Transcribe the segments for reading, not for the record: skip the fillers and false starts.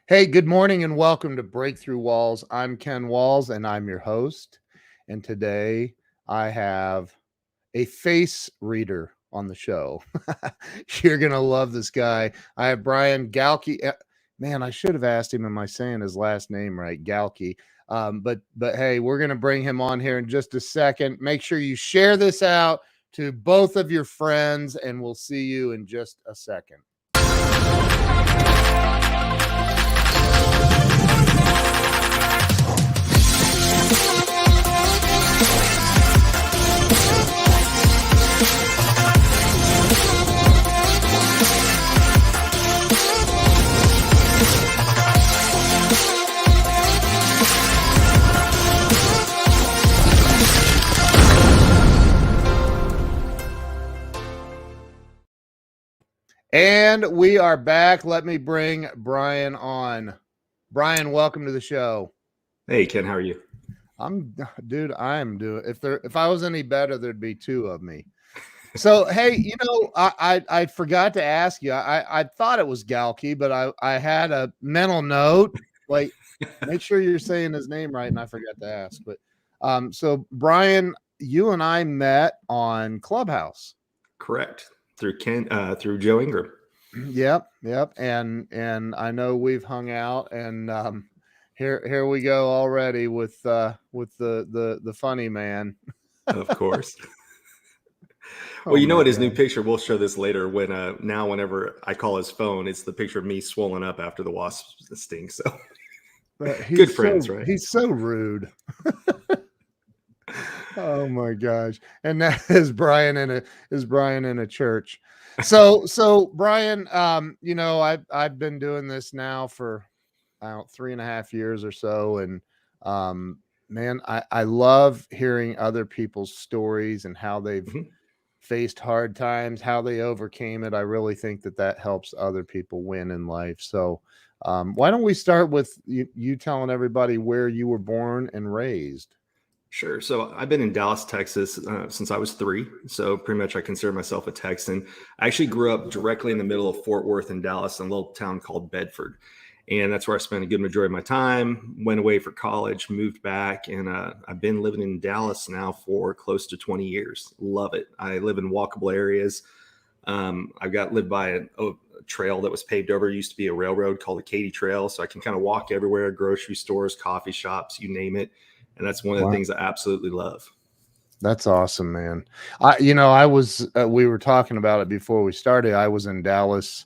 Hey, good morning and welcome to Breakthrough Walls. I'm Ken Walls and I'm your host. And today I have a face reader on the show. You're going to love this guy. I have Brian Galke. Man, I should have asked him, am I saying his last name right? Galke. But hey, we're going to bring him on here in just a second. Make sure you share this out to both of your friends and we'll see you in just a second. And we are back. Let me bring Brian on. Brian, welcome to the show. Hey, Ken, how are you? I'm doing. If I was any better, there'd be two of me. So, hey, I forgot to ask you. I thought it was Galke, but I had a mental note. Like, make sure you're saying his name right, and I forgot to ask. But so Brian, you and I met on Clubhouse. Correct. Through Joe Ingram. Yep. And I know we've hung out, and here we go already with the funny man. Of course. Well, you know what? His new picture, we'll show this later. Whenever I call his phone, it's the picture of me swollen up after the wasp sting. So good friends, right? He's so rude. Oh my gosh. And that is Brian in a church. So Brian, I've been doing this now for 3.5 years or so. And man, I love hearing other people's stories and how they've faced hard times, how they overcame it. I really think that helps other people win in life. So why don't we start with you telling everybody where you were born and raised? Sure. So I've been in Dallas, Texas since I was 3. So pretty much I consider myself a Texan. I actually grew up directly in the middle of Fort Worth in Dallas, in a little town called Bedford. And that's where I spent a good majority of my time, went away for college, moved back. And I've been living in Dallas now for close to 20 years. Love it. I live in walkable areas. I've lived by a trail that was paved over. It used to be a railroad called the Katy Trail. So I can kind of walk everywhere, grocery stores, coffee shops, you name it. And that's one of the things I absolutely love. That's awesome, man. We were talking about it before we started. I was in Dallas,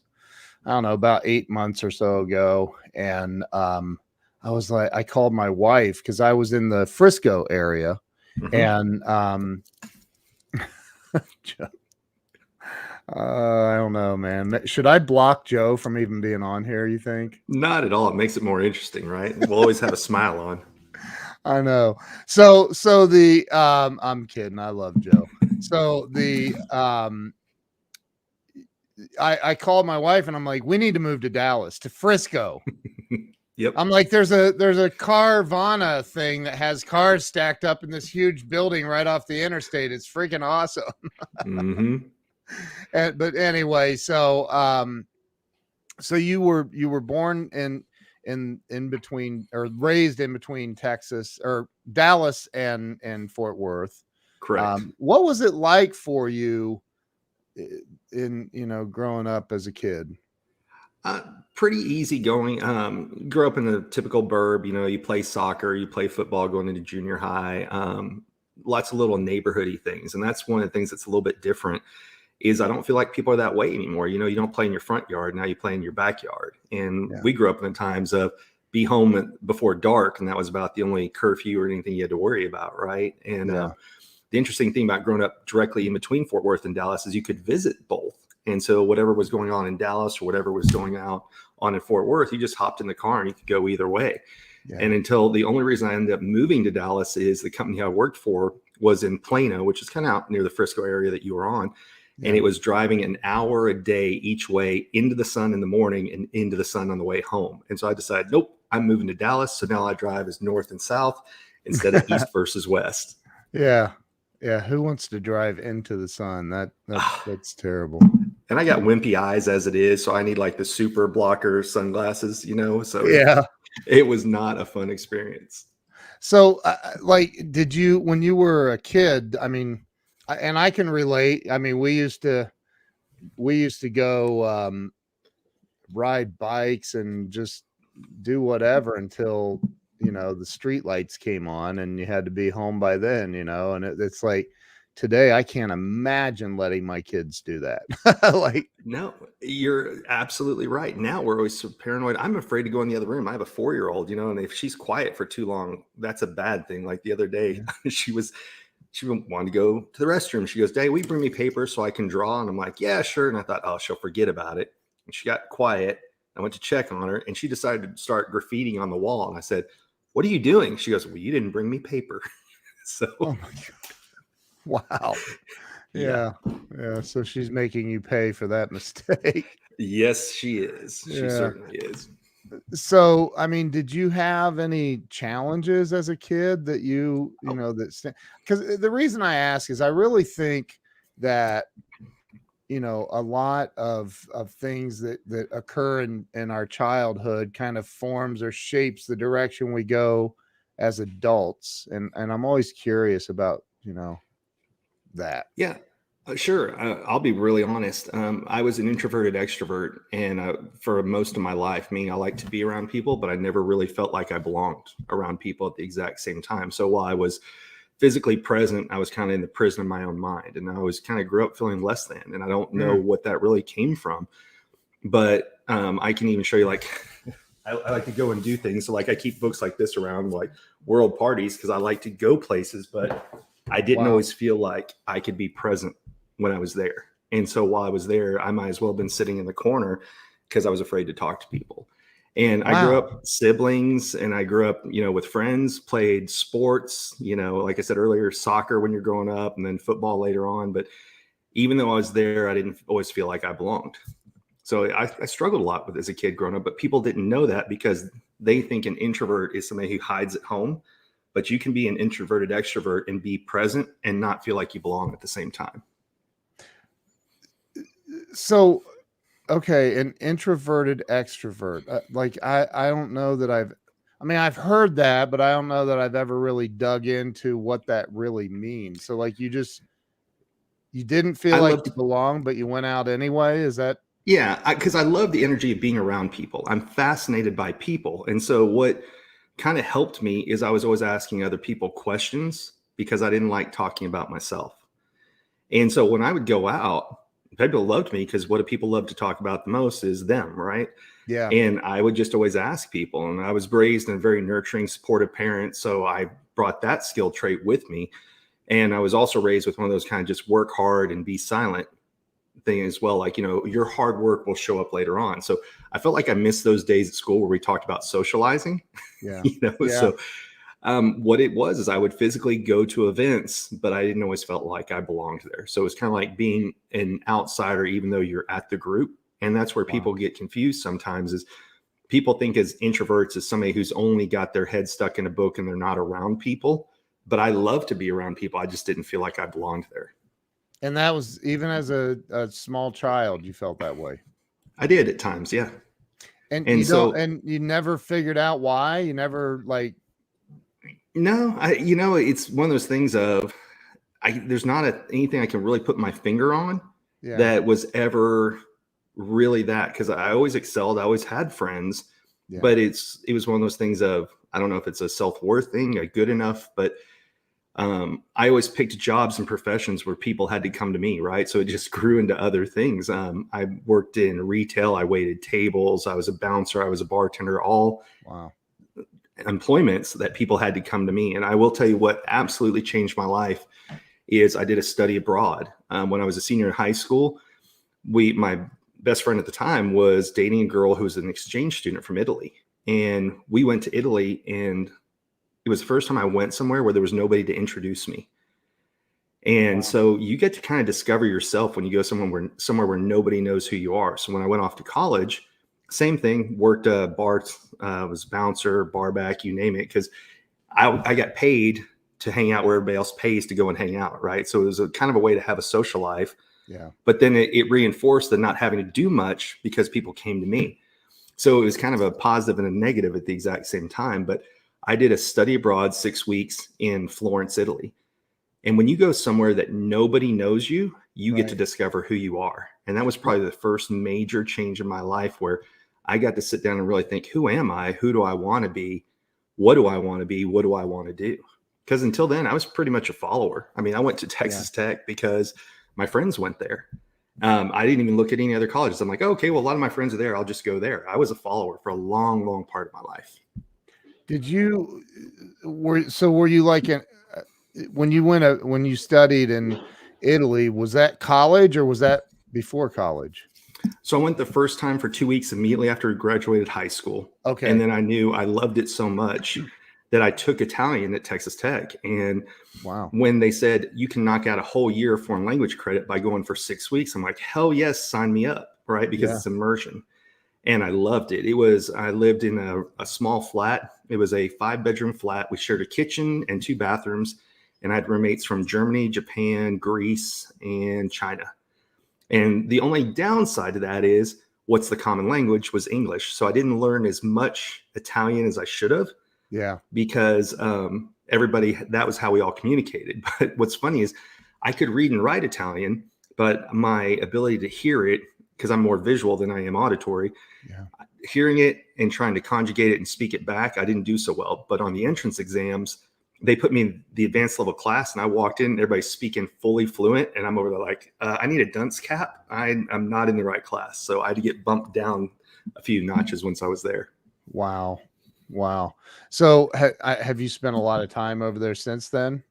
I don't know, about 8 months or so ago. And I called my wife because I was in the Frisco area. And I don't know, man. Should I block Joe from even being on here, you think? Not at all. It makes it more interesting, right? We'll always have a smile on. I know. So the I'm kidding. I love Joe. So the I called my wife and I'm like, we need to move to Dallas, to Frisco. Yep. I'm like, there's a Carvana thing that has cars stacked up in this huge building right off the interstate. It's freaking awesome. But anyway, so you were born in between, or raised in between Texas or Dallas and Fort Worth. Correct. What was it like for you in growing up as a kid? Pretty easy going. Grew up in the typical burb. You play soccer, you play football going into junior high. Lots of little neighborhoody things, and that's one of the things that's a little bit different. Is I don't feel like people are that way anymore. You don't play in your front yard. Now you play in your backyard. And we grew up in the times of be home before dark. And that was about the only curfew or anything you had to worry about. Right. And the interesting thing about growing up directly in between Fort Worth and Dallas is you could visit both. And so whatever was going on in Dallas or whatever was going on in Fort Worth, you just hopped in the car and you could go either way. Yeah. And until the only reason I ended up moving to Dallas is the company I worked for was in Plano, which is kind of out near the Frisco area that you were on. Yeah. And it was driving an hour a day each way into the sun in the morning and into the sun on the way home. And so I decided, nope, I'm moving to Dallas. So now I drive as north and south instead of east versus west. Yeah. Yeah. Who wants to drive into the sun? That's terrible. And I got wimpy eyes as it is, so I need like the super blocker sunglasses, so Yeah. it was not a fun experience. So, like, did you, when you were a kid, I mean, and I can relate. I mean, we used to go ride bikes and just do whatever until, the street lights came on and you had to be home by then, and it's like today I can't imagine letting my kids do that. Like, No, you're absolutely right. Now we're always so paranoid. I'm afraid to go in the other room. I have a 4-year-old, and if she's quiet for too long, that's a bad thing. Like the other day, yeah. she wanted to go to the restroom. She goes, "Daddy, will you bring me paper so I can draw?" And I'm like, "Yeah, sure." And I thought, oh, she'll forget about it. And she got quiet. I went to check on her and she decided to start graffitiing on the wall. And I said, "What are you doing?" She goes, "Well, you didn't bring me paper." So, Oh my God. Wow. yeah. Yeah. Yeah. So she's making you pay for that mistake. Yes, she is. She Yeah. certainly is. So, I mean, did you have any challenges as a kid that because the reason I ask is I really think that, a lot of things that occur in our childhood kind of forms or shapes the direction we go as adults. And I'm always curious about, that. Yeah, sure. I'll be really honest. I was an introverted extrovert, and for most of my life, meaning I like to be around people, but I never really felt like I belonged around people at the exact same time. So while I was physically present, I was kind of in the prison of my own mind, and I always kind of grew up feeling less than. And I don't know what that really came from, but I can even show you like. I like to go and do things. So like I keep books like this around, like world parties, because I like to go places, but I didn't Wow. always feel like I could be present when I was there. And so while I was there, I might as well have been sitting in the corner because I was afraid to talk to people. And I grew Wow. up siblings and I grew up, with friends, played sports, like I said earlier, soccer when you're growing up and then football later on. But even though I was there, I didn't always feel like I belonged. So I struggled a lot with as a kid growing up, but people didn't know that because they think an introvert is somebody who hides at home. But you can be an introverted extrovert and be present and not feel like you belong at the same time. So, okay, an introverted extrovert. Like I don't know that I've heard that, but I don't know that I've ever really dug into what that really means. So like you didn't feel I like you loved, belonged, but you went out anyway. Is that yeah, because I love the energy of being around people. I'm fascinated by people. And so what kind of helped me is I was always asking other people questions because I didn't like talking about myself. And so when I would go out, people loved me because what do people love to talk about the most is them, right? yeah. And I would just always ask people. And I was raised in a very nurturing, supportive parent. So I brought that skill trait with me. And I was also raised with one of those kind of just work hard and be silent thing as well. Like, your hard work will show up later on. So I felt like I missed those days at school where we talked about socializing, Yeah. Yeah. So what it was is I would physically go to events, but I didn't always felt like I belonged there. So it's kind of like being an outsider, even though you're at the group. And that's where Wow. people get confused sometimes is people think as introverts as somebody who's only got their head stuck in a book and they're not around people. But I love to be around people. I just didn't feel like I belonged there. And that was even as a small child, you felt that way. I did at times. Yeah. And And so, you never figured out why? You never like no, it's one of those things of there's not anything I can really put my finger on yeah. that was ever really that because I always excelled. I always had friends, Yeah. but it was one of those things of I don't know if it's a self-worth thing, a good enough, but I always picked jobs and professions where people had to come to me, right? So it just grew into other things. I worked in retail, I waited tables, I was a bouncer, I was a bartender, all Wow. employments that people had to come to me. And I will tell you what absolutely changed my life is I did a study abroad. When I was a senior in high school, my best friend at the time was dating a girl who was an exchange student from Italy. And we went to Italy and it was the first time I went somewhere where there was nobody to introduce me. And Wow. so you get to kind of discover yourself when you go somewhere where nobody knows who you are. So when I went off to college, same thing, worked a bar, was a bouncer, bar back, you name it, because I got paid to hang out where everybody else pays to go and hang out, right? So it was a kind of a way to have a social life, Yeah. But then it reinforced the not having to do much because people came to me. So it was kind of a positive and a negative at the exact same time. But I did a study abroad 6 weeks in Florence, Italy. And when you go somewhere that nobody knows you, you get to discover who you are. And that was probably the first major change in my life where I got to sit down and really think, who am I? Who do I want to be? What do I want to be? What do I want to do? Because until then, I was pretty much a follower. I mean, I went to Texas Tech because my friends went there. I didn't even look at any other colleges. I'm like, oh, okay, well, a lot of my friends are there. I'll just go there. I was a follower for a long, long part of my life. Did you were you like when you studied in Italy, was that college or was that before college? So I went the first time for 2 weeks immediately after I graduated high school. Okay. And then I knew I loved it so much that I took Italian at Texas Tech. And wow, when they said you can knock out a whole year of foreign language credit by going for 6 weeks, I'm like, hell yes, sign me up, right? Because it's immersion. And I loved it. I lived in a small flat. It was a 5-bedroom flat. We shared a kitchen and 2 bathrooms. And I had roommates from Germany, Japan, Greece, and China. And the only downside to that is what's the common language was English. So I didn't learn as much Italian as I should have. Yeah. Because everybody, that was how we all communicated. But what's funny is I could read and write Italian, but my ability to hear it, because I'm more visual than I am auditory, hearing it and trying to conjugate it and speak it back, I didn't do so well. But on the entrance exams, they put me in the advanced level class and I walked in, everybody's speaking fully fluent. And I'm over there like, I need a dunce cap. I'm not in the right class. So I had to get bumped down a few notches once I was there. Wow. Wow. So have you spent a lot of time over there since then?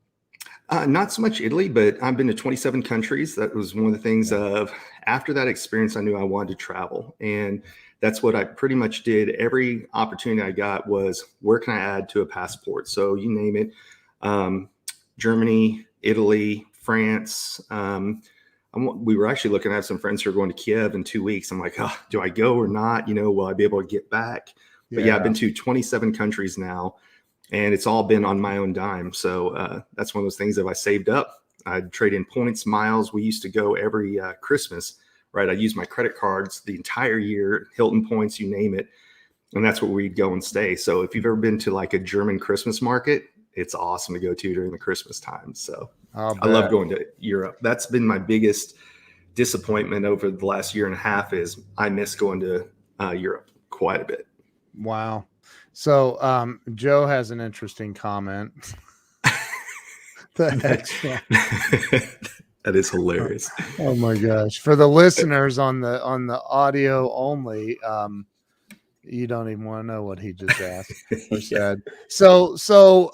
Not so much Italy, but I've been to 27 countries. That was one of the things of after that experience, I knew I wanted to travel. And that's what I pretty much did. Every opportunity I got was where can I add to a passport? So you name it, Germany, Italy, France. We were actually looking at some friends who are going to Kiev in 2 weeks. I'm like, oh, do I go or not? Will I be able to get back? But I've been to 27 countries now. And it's all been on my own dime. So that's one of those things that I saved up. I'd trade in points, miles. We used to go every Christmas, right? I'd use my credit cards the entire year, Hilton points, you name it. And that's where we'd go and stay. So if you've ever been to like a German Christmas market, it's awesome to go to during the Christmas time. So I love going to Europe. That's been my biggest disappointment over the last year and a half is I miss going to Europe quite a bit. Wow. So Joe has an interesting comment. That is hilarious. Oh my gosh. For the listeners on the audio only, you don't even want to know what he just asked or said. So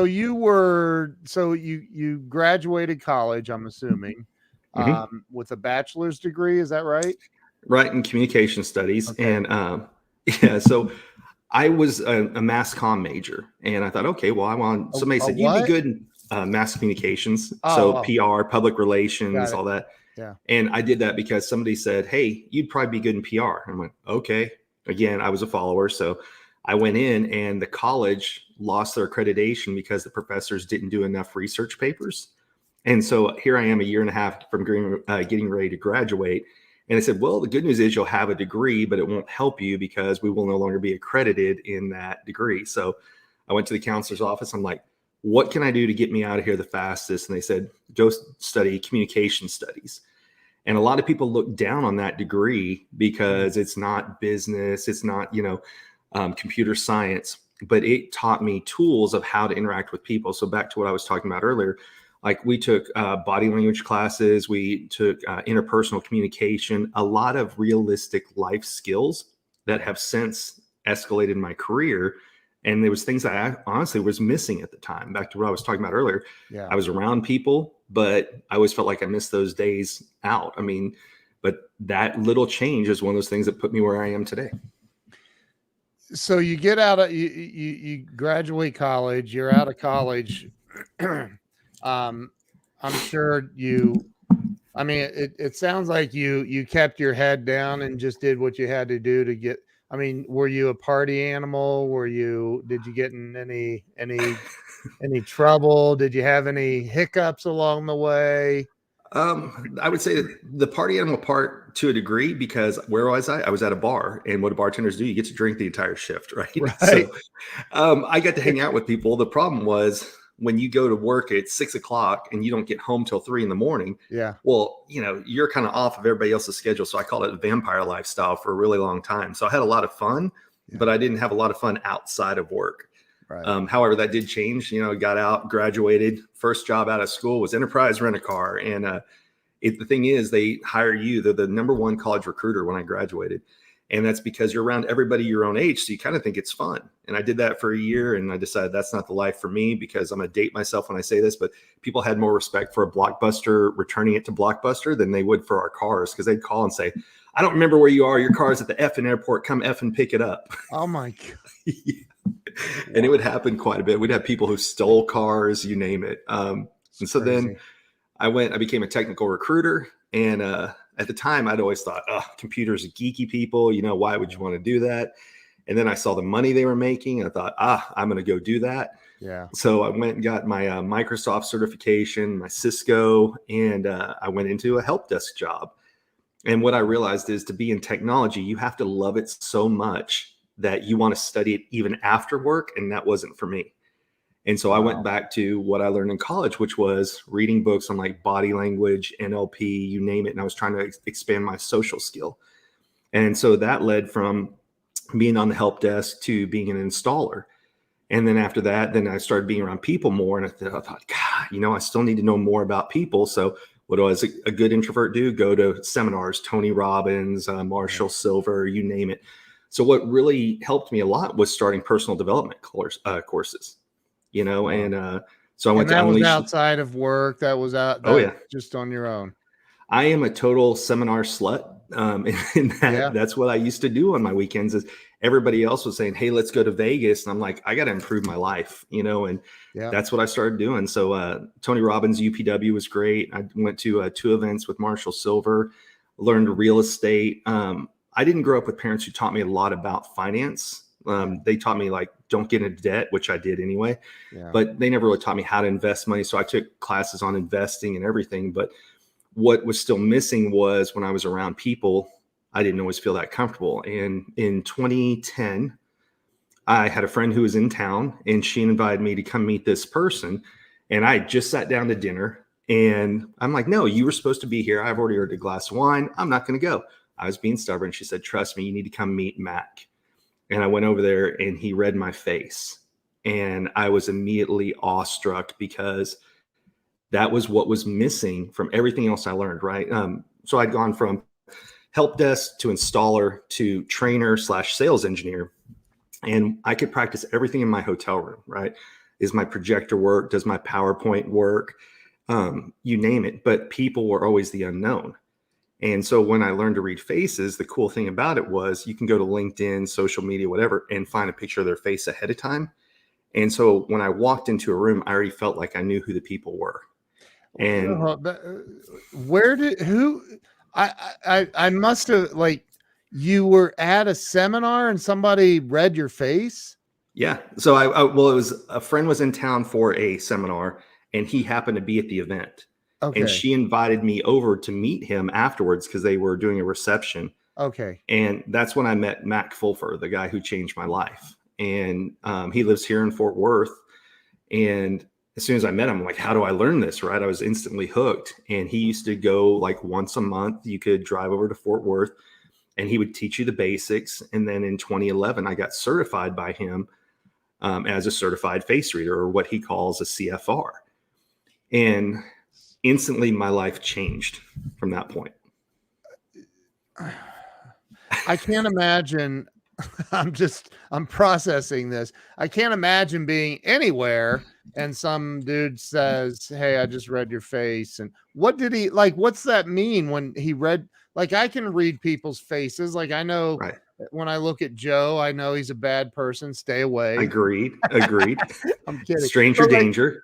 you graduated college, I'm assuming, with a bachelor's degree, is that right? Right, in communication studies. Okay. And so I was a mass comm major, and I thought, okay, well, somebody said you'd be good in mass communications, PR, public relations, all that. Yeah. And I did that because somebody said, hey, you'd probably be good in PR. I'm like, okay. Again, I was a follower, so I went in, and the college lost their accreditation because the professors didn't do enough research papers. And so here I am a year and a half from getting ready to graduate. And I said, well, the good news is you'll have a degree, but it won't help you because we will no longer be accredited in that degree. So I went to the counselor's office. I'm like, what can I do to get me out of here the fastest? And they said, go study communication studies. And a lot of people look down on that degree because it's not business. It's not, computer science, but it taught me tools of how to interact with people. So back to what I was talking about earlier, like we took body language classes, we took interpersonal communication, a lot of realistic life skills that have since escalated in my career. And there was things that I honestly was missing at the time. Back to what I was talking about earlier. Yeah. I was around people, but I always felt like I missed those days out. I mean, but that little change is one of those things that put me where I am today. So you get out of you graduate college, you're out of college. I'm sure it sounds like you kept your head down and just did what you had to do to get. I mean, were you a party animal? Did you get in any trouble? Did you have any hiccups along the way? I would say that the party animal part to a degree, because where was I? I was at a bar, and what do bartenders do? You get to drink the entire shift, right? Right. I got to hang out with people. The problem was when you go to work at 6 o'clock and you don't get home till 3 in the morning. Yeah. Well, you're kind of off of everybody else's schedule. So I called it vampire lifestyle for a really long time. So I had a lot of fun, but I didn't have a lot of fun outside of work. Right. However, that did change. Got out, graduated. First job out of school was Enterprise Rent-A-Car. And the thing is, they hire you. They're the number one college recruiter when I graduated. And that's because you're around everybody your own age. So you kind of think it's fun. And I did that for a year. And I decided that's not the life for me, because I'm going to date myself when I say this, but people had more respect for a Blockbuster returning it to Blockbuster than they would for our cars. Because they'd call and say, I don't remember where you are. Your car's at the effing airport. Come effing pick it up. Oh my God. Yeah. And it would happen quite a bit. We'd have people who stole cars, you name it. And so then I became a technical recruiter. And at the time, I'd always thought, computers are geeky people. Why would you want to do that? And then I saw the money they were making. And I thought, I'm going to go do that. Yeah. So I went and got my Microsoft certification, my Cisco, and I went into a help desk job. And what I realized is, to be in technology, you have to love it so much that you want to study it even after work. And that wasn't for me. And so I went back to what I learned in college, which was reading books on like body language, NLP, you name it. And I was trying to expand my social skill. And so that led from being on the help desk to being an installer. And then after that, then I started being around people more. And I thought, God, I still need to know more about people. So what does a good introvert do? Go to seminars, Tony Robbins, Marshall Silver, you name it. So what really helped me a lot was starting personal development courses, and so I went to Unleash. Was outside of work. That was just on your own. I am a total seminar slut. That's what I used to do on my weekends. Is everybody else was saying, hey, let's go to Vegas. And I'm like, I got to improve my life, and that's what I started doing. So Tony Robbins, UPW was great. I went to 2 events with Marshall Silver, learned real estate. I didn't grow up with parents who taught me a lot about finance. They taught me like, don't get into debt, which I did anyway, but they never really taught me how to invest money. So I took classes on investing and everything. But what was still missing was when I was around people, I didn't always feel that comfortable. And in 2010, I had a friend who was in town, and she invited me to come meet this person. And I just sat down to dinner, and I'm like, no, you were supposed to be here. I've already ordered a glass of wine. I'm not going to go. I was being stubborn. She said, trust me, you need to come meet Mac. And I went over there, and he read my face. And I was immediately awestruck, because that was what was missing from everything else I learned, right? So I'd gone from help desk to installer to trainer / sales engineer. And I could practice everything in my hotel room, right? Is my projector work? Does my PowerPoint work? You name it. But people were always the unknown. And so when I learned to read faces, the cool thing about it was you can go to LinkedIn, social media, whatever, and find a picture of their face ahead of time. And so when I walked into a room, I already felt like I knew who the people were. And I must have, like, you were at a seminar and somebody read your face. Yeah. So it was a friend was in town for a seminar, and he happened to be at the event. Okay. And she invited me over to meet him afterwards, because they were doing a reception. Okay. And that's when I met Mac Fulfer, the guy who changed my life. And he lives here in Fort Worth. And as soon as I met him, I'm like, how do I learn this? Right. I was instantly hooked. And he used to go like once a month. You could drive over to Fort Worth, and he would teach you the basics. And then in 2011, I got certified by him as a certified face reader, or what he calls a CFR. And instantly my life changed from that point. I can't imagine. I'm processing this. I can't imagine being anywhere and some dude says, hey, I just read your face. And what did he like? What's that mean when he read? Like, I can read people's faces. Like, I know when I look at Joe, I know he's a bad person. Stay away. Agreed. I'm kidding. Stranger danger.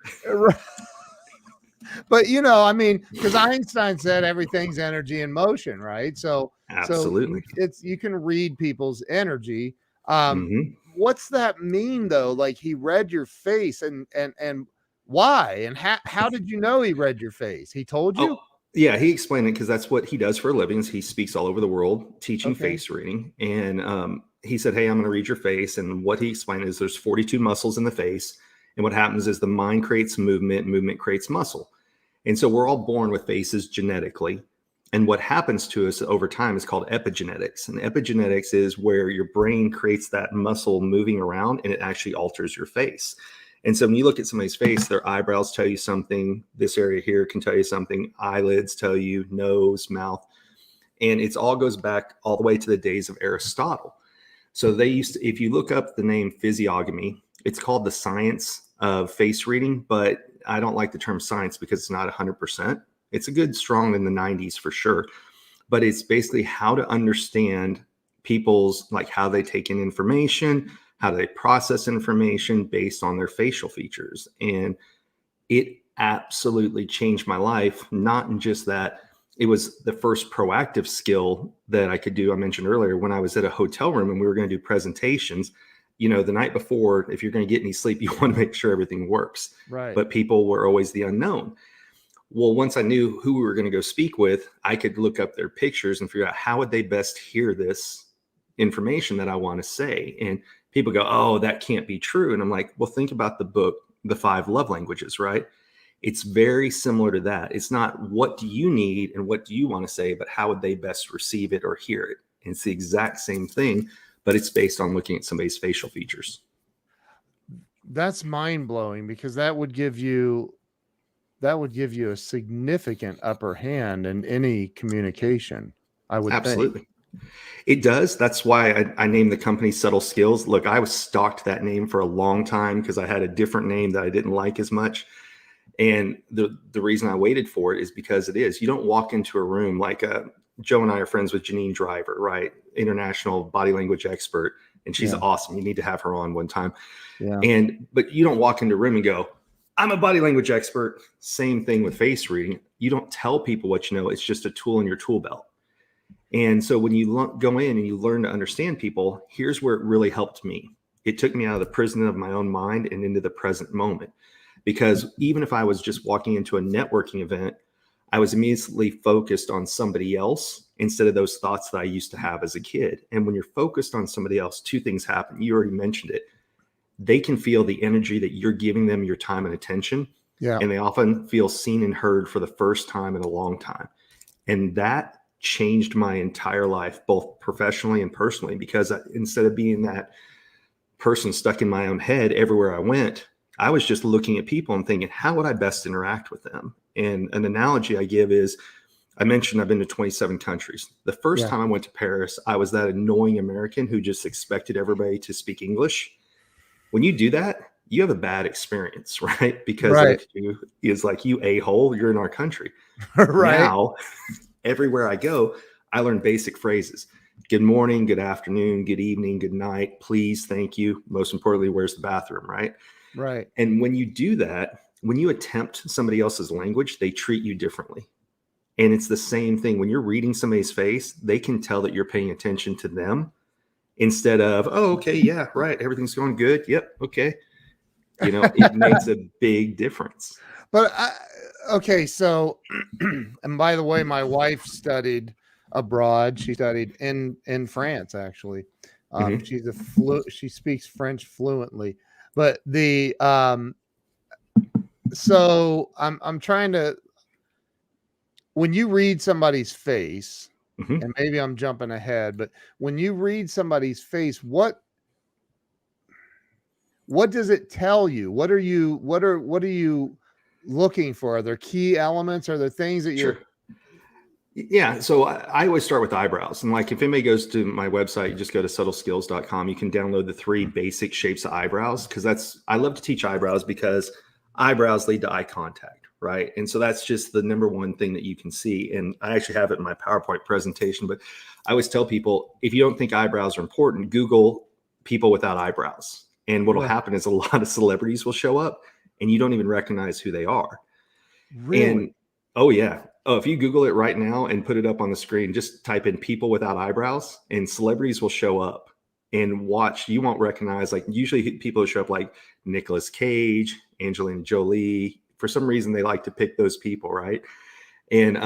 But I mean, because Einstein said everything's energy in motion, right? So Absolutely. you can read people's energy. Um, Hmm. what's that mean though? Like he read your face, and why? And how did you know he read your face? He told Oh, you? yeah, he explained it because that's what he does for a living. Is he speaks all over the world teaching Okay. face reading. And he said, hey, I'm going to read your face. And what he explained is there's 42 muscles in the face. And what happens is the mind creates movement, movement creates muscle. And so we're all born with faces genetically. And what happens to us over time is called epigenetics. And epigenetics is where your brain creates that muscle moving around and it actually alters your face. And so when you look at somebody's face, their eyebrows tell you something. This area here can tell you something. Eyelids tell you, nose, mouth. And it all goes back all the way to the days of Aristotle. So they used to, if you look up the name physiognomy, it's called the science of face reading, but I don't like the term science because it's not 100%. It's a good strong in the 90s for sure. But it's basically how to understand people's, like how they take in information, how they process information based on their facial features. And it absolutely changed my life. Not in just that, it was the first proactive skill that I could do. I mentioned earlier when I was at a hotel room and we were going to do presentations, the night before, if you're going to get any sleep, you want to make sure everything works. Right. But people were always the unknown. Well, once I knew who we were going to go speak with, I could look up their pictures and figure out how would they best hear this information that I want to say. And people go, oh, that can't be true. And I'm like, well, think about the book, The 5 Love Languages, right? It's very similar to that. It's not what do you need and what do you want to say, but how would they best receive it or hear it? And it's the exact same thing, but it's based on looking at somebody's facial features. That's mind blowing because that would give you a significant upper hand in any communication, I would think. Absolutely. It does. That's why I named the company Subtle Skills. Look, I was stalked that name for a long time because I had a different name that I didn't like as much. And the reason I waited for it is because it is. You don't walk into a room like Joe and I are friends with Janine Driver, right? International body language expert. And she's awesome. You need to have her on one time. Yeah. But you don't walk into a room and go, I'm a body language expert. Same thing with face reading. You don't tell people what you know. It's just a tool in your tool belt. And so when you go in and you learn to understand people, here's where it really helped me. It took me out of the prison of my own mind and into the present moment. Because even if I was just walking into a networking event, I was immediately focused on somebody else instead of those thoughts that I used to have as a kid. And when you're focused on somebody else, two things happen. You already mentioned it. They can feel the energy that you're giving them your time and attention. Yeah. And they often feel seen and heard for the first time in a long time. And that changed my entire life, both professionally and personally, because instead of being that person stuck in my own head everywhere I went, I was just looking at people and thinking, how would I best interact with them? And an analogy I give is, I mentioned I've been to 27 countries. The first time I went to Paris, I was that annoying American who just expected everybody to speak English. When you do that, you have a bad experience, right? Because it's like, you a-hole, you're in our country. Right. Now, everywhere I go, I learn basic phrases. Good morning, good afternoon, good evening, good night, please, thank you. Most importantly, where's the bathroom, right? Right. And when you do that, when you attempt somebody else's language, they treat you differently. And it's the same thing. When you're reading somebody's face, they can tell that you're paying attention to them instead of, oh, okay, yeah, right, everything's going good. Yep, okay. It makes a big difference. But okay, so and by the way, my wife studied abroad. She studied in France, actually. She's she speaks French fluently. But so I'm trying to, when you read somebody's face, and maybe I'm jumping ahead, but when you read somebody's face, what does it tell you? What are you looking for? Are there key elements? Are there things that you're... Sure. Yeah. So I always start with eyebrows. And like if anybody goes to my website, you just go to subtleskills.com. You can download the 3 basic shapes of eyebrows, because I love to teach eyebrows because eyebrows lead to eye contact, right? And so that's just the number one thing that you can see. And I actually have it in my PowerPoint presentation, but I always tell people, if you don't think eyebrows are important, Google people without eyebrows. And what will happen is a lot of celebrities will show up and you don't even recognize who they are. Really? And oh yeah. Oh, if you Google it right now and put it up on the screen, just type in people without eyebrows and celebrities will show up and watch. You won't recognize, like usually people show up like Nicolas Cage, Angelina Jolie. For some reason, they like to pick those people, right? And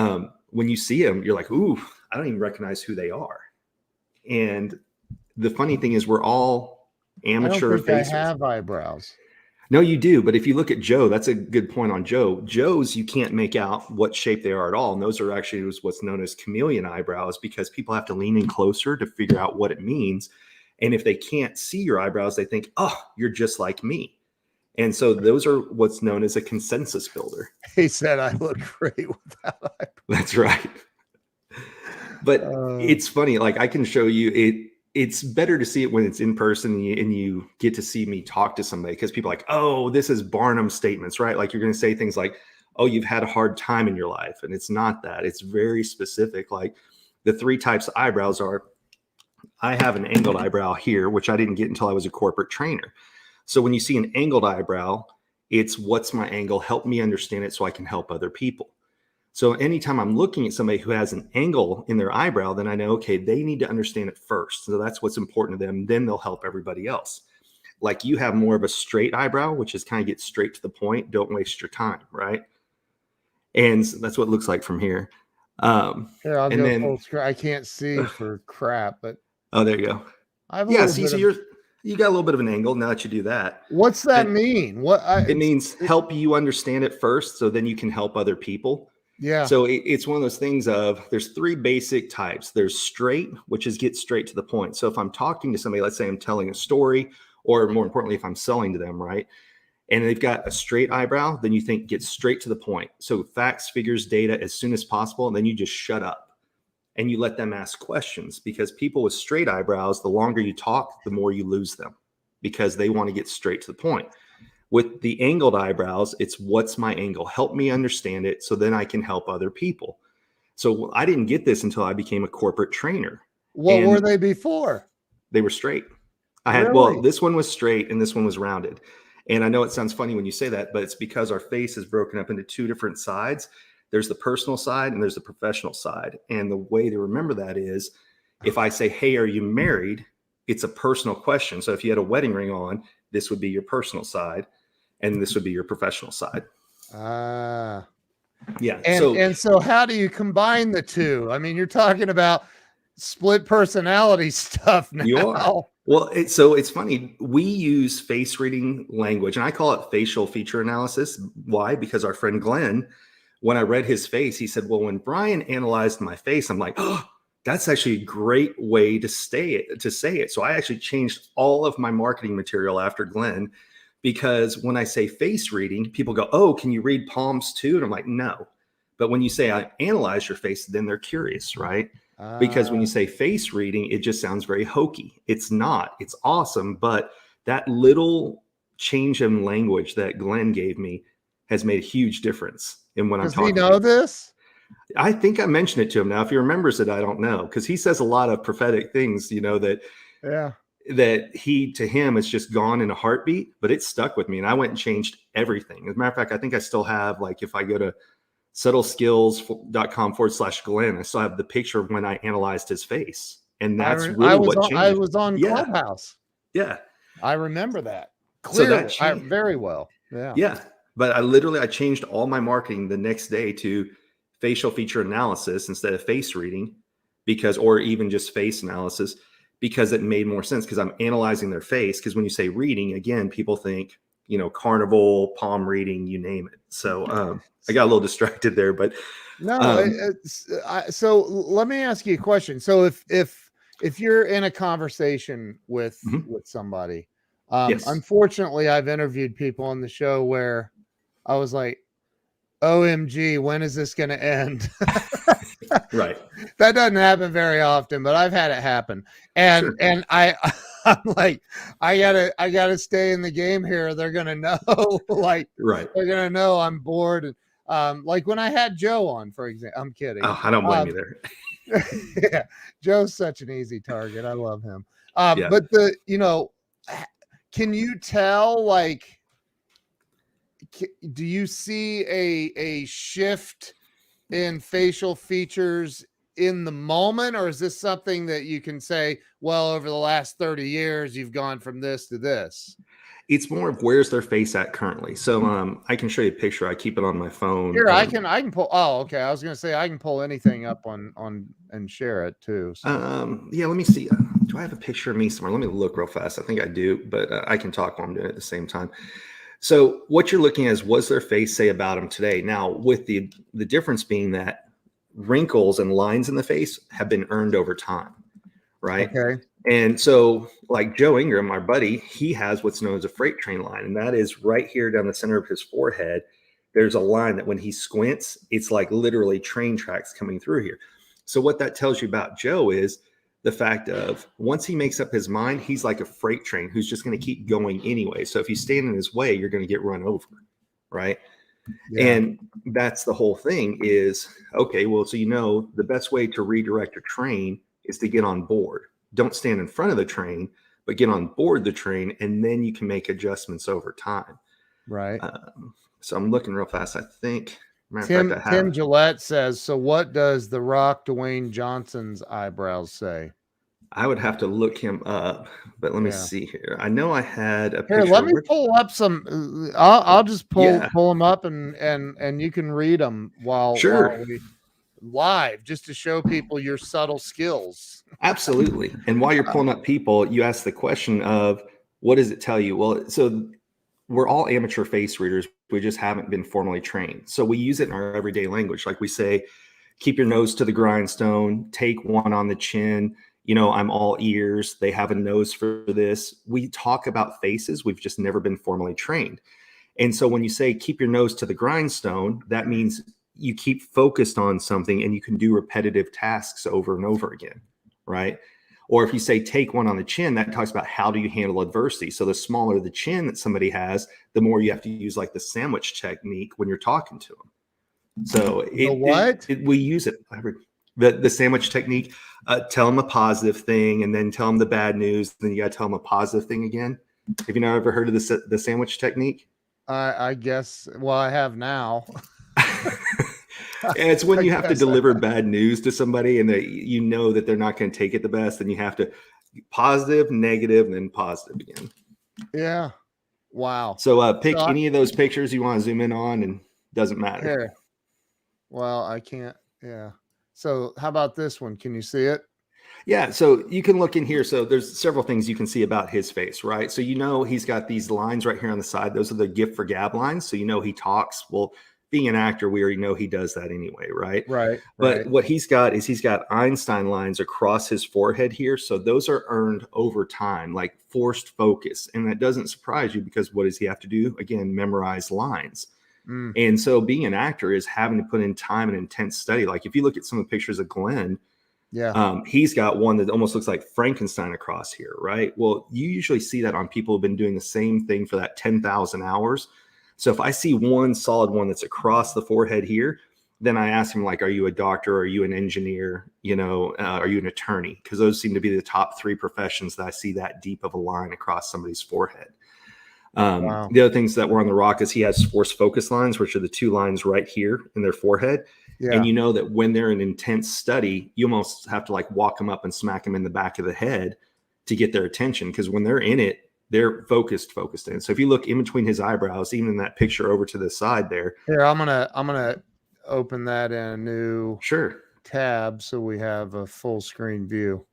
when you see them, you're like, ooh, I don't even recognize who they are. And the funny thing is we're all I don't amateur think I facers. have eyebrows. No, you do. But if you look at Joe, that's a good point on Joe. Joe's, you can't make out what shape they are at all. And those are actually what's known as chameleon eyebrows, because people have to lean in closer to figure out what it means. And if they can't see your eyebrows, they think, oh, you're just like me. And so those are what's known as a consensus builder. He said I look great without eyebrows. That's right. But it's funny. Like I can show you it. It's better to see it when it's in person and you get to see me talk to somebody, because people are like, oh, this is Barnum statements, right? Like you're going to say things like, oh, you've had a hard time in your life. And it's not that. It's very specific. Like the 3 types of eyebrows are, I have an angled eyebrow here, which I didn't get until I was a corporate trainer. So when you see an angled eyebrow, it's what's my angle? Help me understand it so I can help other people. So anytime I'm looking at somebody who has an angle in their eyebrow, then I know, okay, they need to understand it first. So that's what's important to them. Then they'll help everybody else. Like you have more of a straight eyebrow, which is kind of get straight to the point. Don't waste your time, right? And that's what it looks like from here. Here, I'll and go then, full screen. I can't see for crap, but oh, there you go. I have a Yeah, little see, bit so of, you got a little bit of an angle now that you do that. what's that And mean? it means help you understand it first, so then you can help other people. Yeah. So it's one of those things of, there's 3 basic types. There's straight, which is get straight to the point. So if I'm talking to somebody, let's say I'm telling a story, or more importantly, if I'm selling to them, right? And they've got a straight eyebrow, then you think get straight to the point. So facts, figures, data as soon as possible. And then you just shut up and you let them ask questions, because people with straight eyebrows, the longer you talk, the more you lose them, because they want to get straight to the point. With the angled eyebrows, it's what's my angle? Help me understand it so then I can help other people. So I didn't get this until I became a corporate trainer. What were they before? They were straight. I had, Really? well, this one was straight and this one was rounded. And I know it sounds funny when you say that, but it's because our face is broken up into 2 different sides. There's the personal side and there's the professional side. And the way to remember that is, if I say, hey, are you married? It's a personal question. So if you had a wedding ring on, this would be your personal side and this would be your professional side. Yeah. And so how do you combine the 2? I mean, you're talking about split personality stuff now. You are. Well, so it's funny. We use face reading language, and I call it facial feature analysis. Why? Because our friend Glenn, when I read his face, he said, well, when Brian analyzed my face, I'm like, oh, that's actually a great way to say it. So I actually changed all of my marketing material after Glenn, because when I say face reading, people go, oh, can you read palms too? And I'm like, no. But when you say I analyze your face, then they're curious, right? Because when you say face reading, it just sounds very hokey. It's not. It's awesome. But that little change in language that Glenn gave me has made a huge difference in when I'm talking. Does he know this? I think I mentioned it to him. Now, if he remembers it, I don't know, because he says a lot of prophetic things, that to him, it's just gone in a heartbeat, but it stuck with me. And I went and changed everything. As a matter of fact, I think I still have, like, if I go to subtleskills.com/Glenn, I still have the picture of when I analyzed his face. And that's really what changed. I was on Clubhouse. Yeah. I remember that clearly. Very well. Yeah. Yeah. But I changed all my marketing the next day to facial feature analysis instead of face reading, or even just face analysis, because it made more sense, because I'm analyzing their face. Because when you say reading, again, people think, carnival, palm reading, you name it. So I got a little distracted there, but no. So let me ask you a question. So if you're in a conversation with somebody, yes. Unfortunately, I've interviewed people on the show where I was like, OMG, when is this going to end? Right. That doesn't happen very often, but I've had it happen. And sure. And I'm like, I gotta stay in the game here. They're gonna know, like, right. They're gonna know I'm bored. Like when I had Joe on, for example. I'm kidding. Oh, I don't blame you there. Yeah, Joe's such an easy target. I love him. Yeah. But can you tell, like, do you see a shift in facial features in the moment, or is this something that you can say, well, over the last 30 years, you've gone from this to this? It's more of where's their face at currently. So I can show you a picture. I keep it on my phone. Here, I can pull. Oh, okay. I was going to say I can pull anything up on and share it too. So. Yeah, let me see. Do I have a picture of me somewhere? Let me look real fast. I think I do, but I can talk while I'm doing it at the same time. So what you're looking at is what's their face say about them today? Now, with the difference being that wrinkles and lines in the face have been earned over time, right? Okay. And so like Joe Ingram, our buddy, he has what's known as a freight train line. And that is right here down the center of his forehead. There's a line that when he squints, it's like literally train tracks coming through here. So what that tells you about Joe is the fact of once he makes up his mind, he's like a freight train who's just going to keep going anyway. So if you stand in his way, you're going to get run over, right? Yeah. And that's the whole thing is, okay, well, so the best way to redirect a train is to get on board. Don't stand in front of the train, but get on board the train, and then you can make adjustments over time. Right. So I'm looking real fast. I think Tim Gillette says, so what does The Rock Dwayne Johnson's eyebrows say? I would have to look him up, but let me see here. I know I had a picture. Here, let me pull up some. I'll just pull them up and you can read them while we live, just to show people your subtle skills. Absolutely. And while you're pulling up people, you ask the question of what does it tell you? Well, so we're all amateur face readers. We just haven't been formally trained. So we use it in our everyday language. Like we say, keep your nose to the grindstone, take one on the chin. I'm all ears. They have a nose for this. We talk about faces. We've just never been formally trained. And so when you say keep your nose to the grindstone, that means you keep focused on something and you can do repetitive tasks over and over again, right? Or if you say take one on the chin, that talks about how do you handle adversity. So the smaller the chin that somebody has, the more you have to use like the sandwich technique when you're talking to them. So we use it. The sandwich technique, tell them a positive thing and then tell them the bad news. Then you got to tell them a positive thing again. Have you ever heard of the sandwich technique? I guess. Well, I have now. And it's when you have to deliver bad news to somebody and that they're not going to take it the best, and you have to positive, negative, and then positive again. Yeah. Wow. So pick any of those pictures you want to zoom in on, and doesn't matter. Here. Well, I can't. Yeah. So how about this one? Can you see it? Yeah. So you can look in here. So there's several things you can see about his face, right? So he's got these lines right here on the side. Those are the gift for gab lines. So he talks. Well, being an actor, we already know he does that anyway, right? Right. But what he's got is he's got Einstein lines across his forehead here. So those are earned over time, like forced focus. And that doesn't surprise you because what does he have to do? Again, memorize lines. And so being an actor is having to put in time and intense study. Like if you look at some of the pictures of Glenn, he's got one that almost looks like Frankenstein across here, right? Well, you usually see that on people who've been doing the same thing for that 10,000 hours. So if I see one solid one that's across the forehead here, then I ask him, like, are you a doctor? Are you an engineer? Are you an attorney? Because those seem to be the top three professions that I see that deep of a line across somebody's forehead. The other things that were on The Rock is he has forced focus lines, which are the two lines right here in their forehead. Yeah. And that when they're in intense study, you almost have to like walk them up and smack them in the back of the head to get their attention. Because when they're in it, they're focused in. So if you look in between his eyebrows, even in that picture over to the side there. Here, I'm gonna open that in a new tab so we have a full screen view.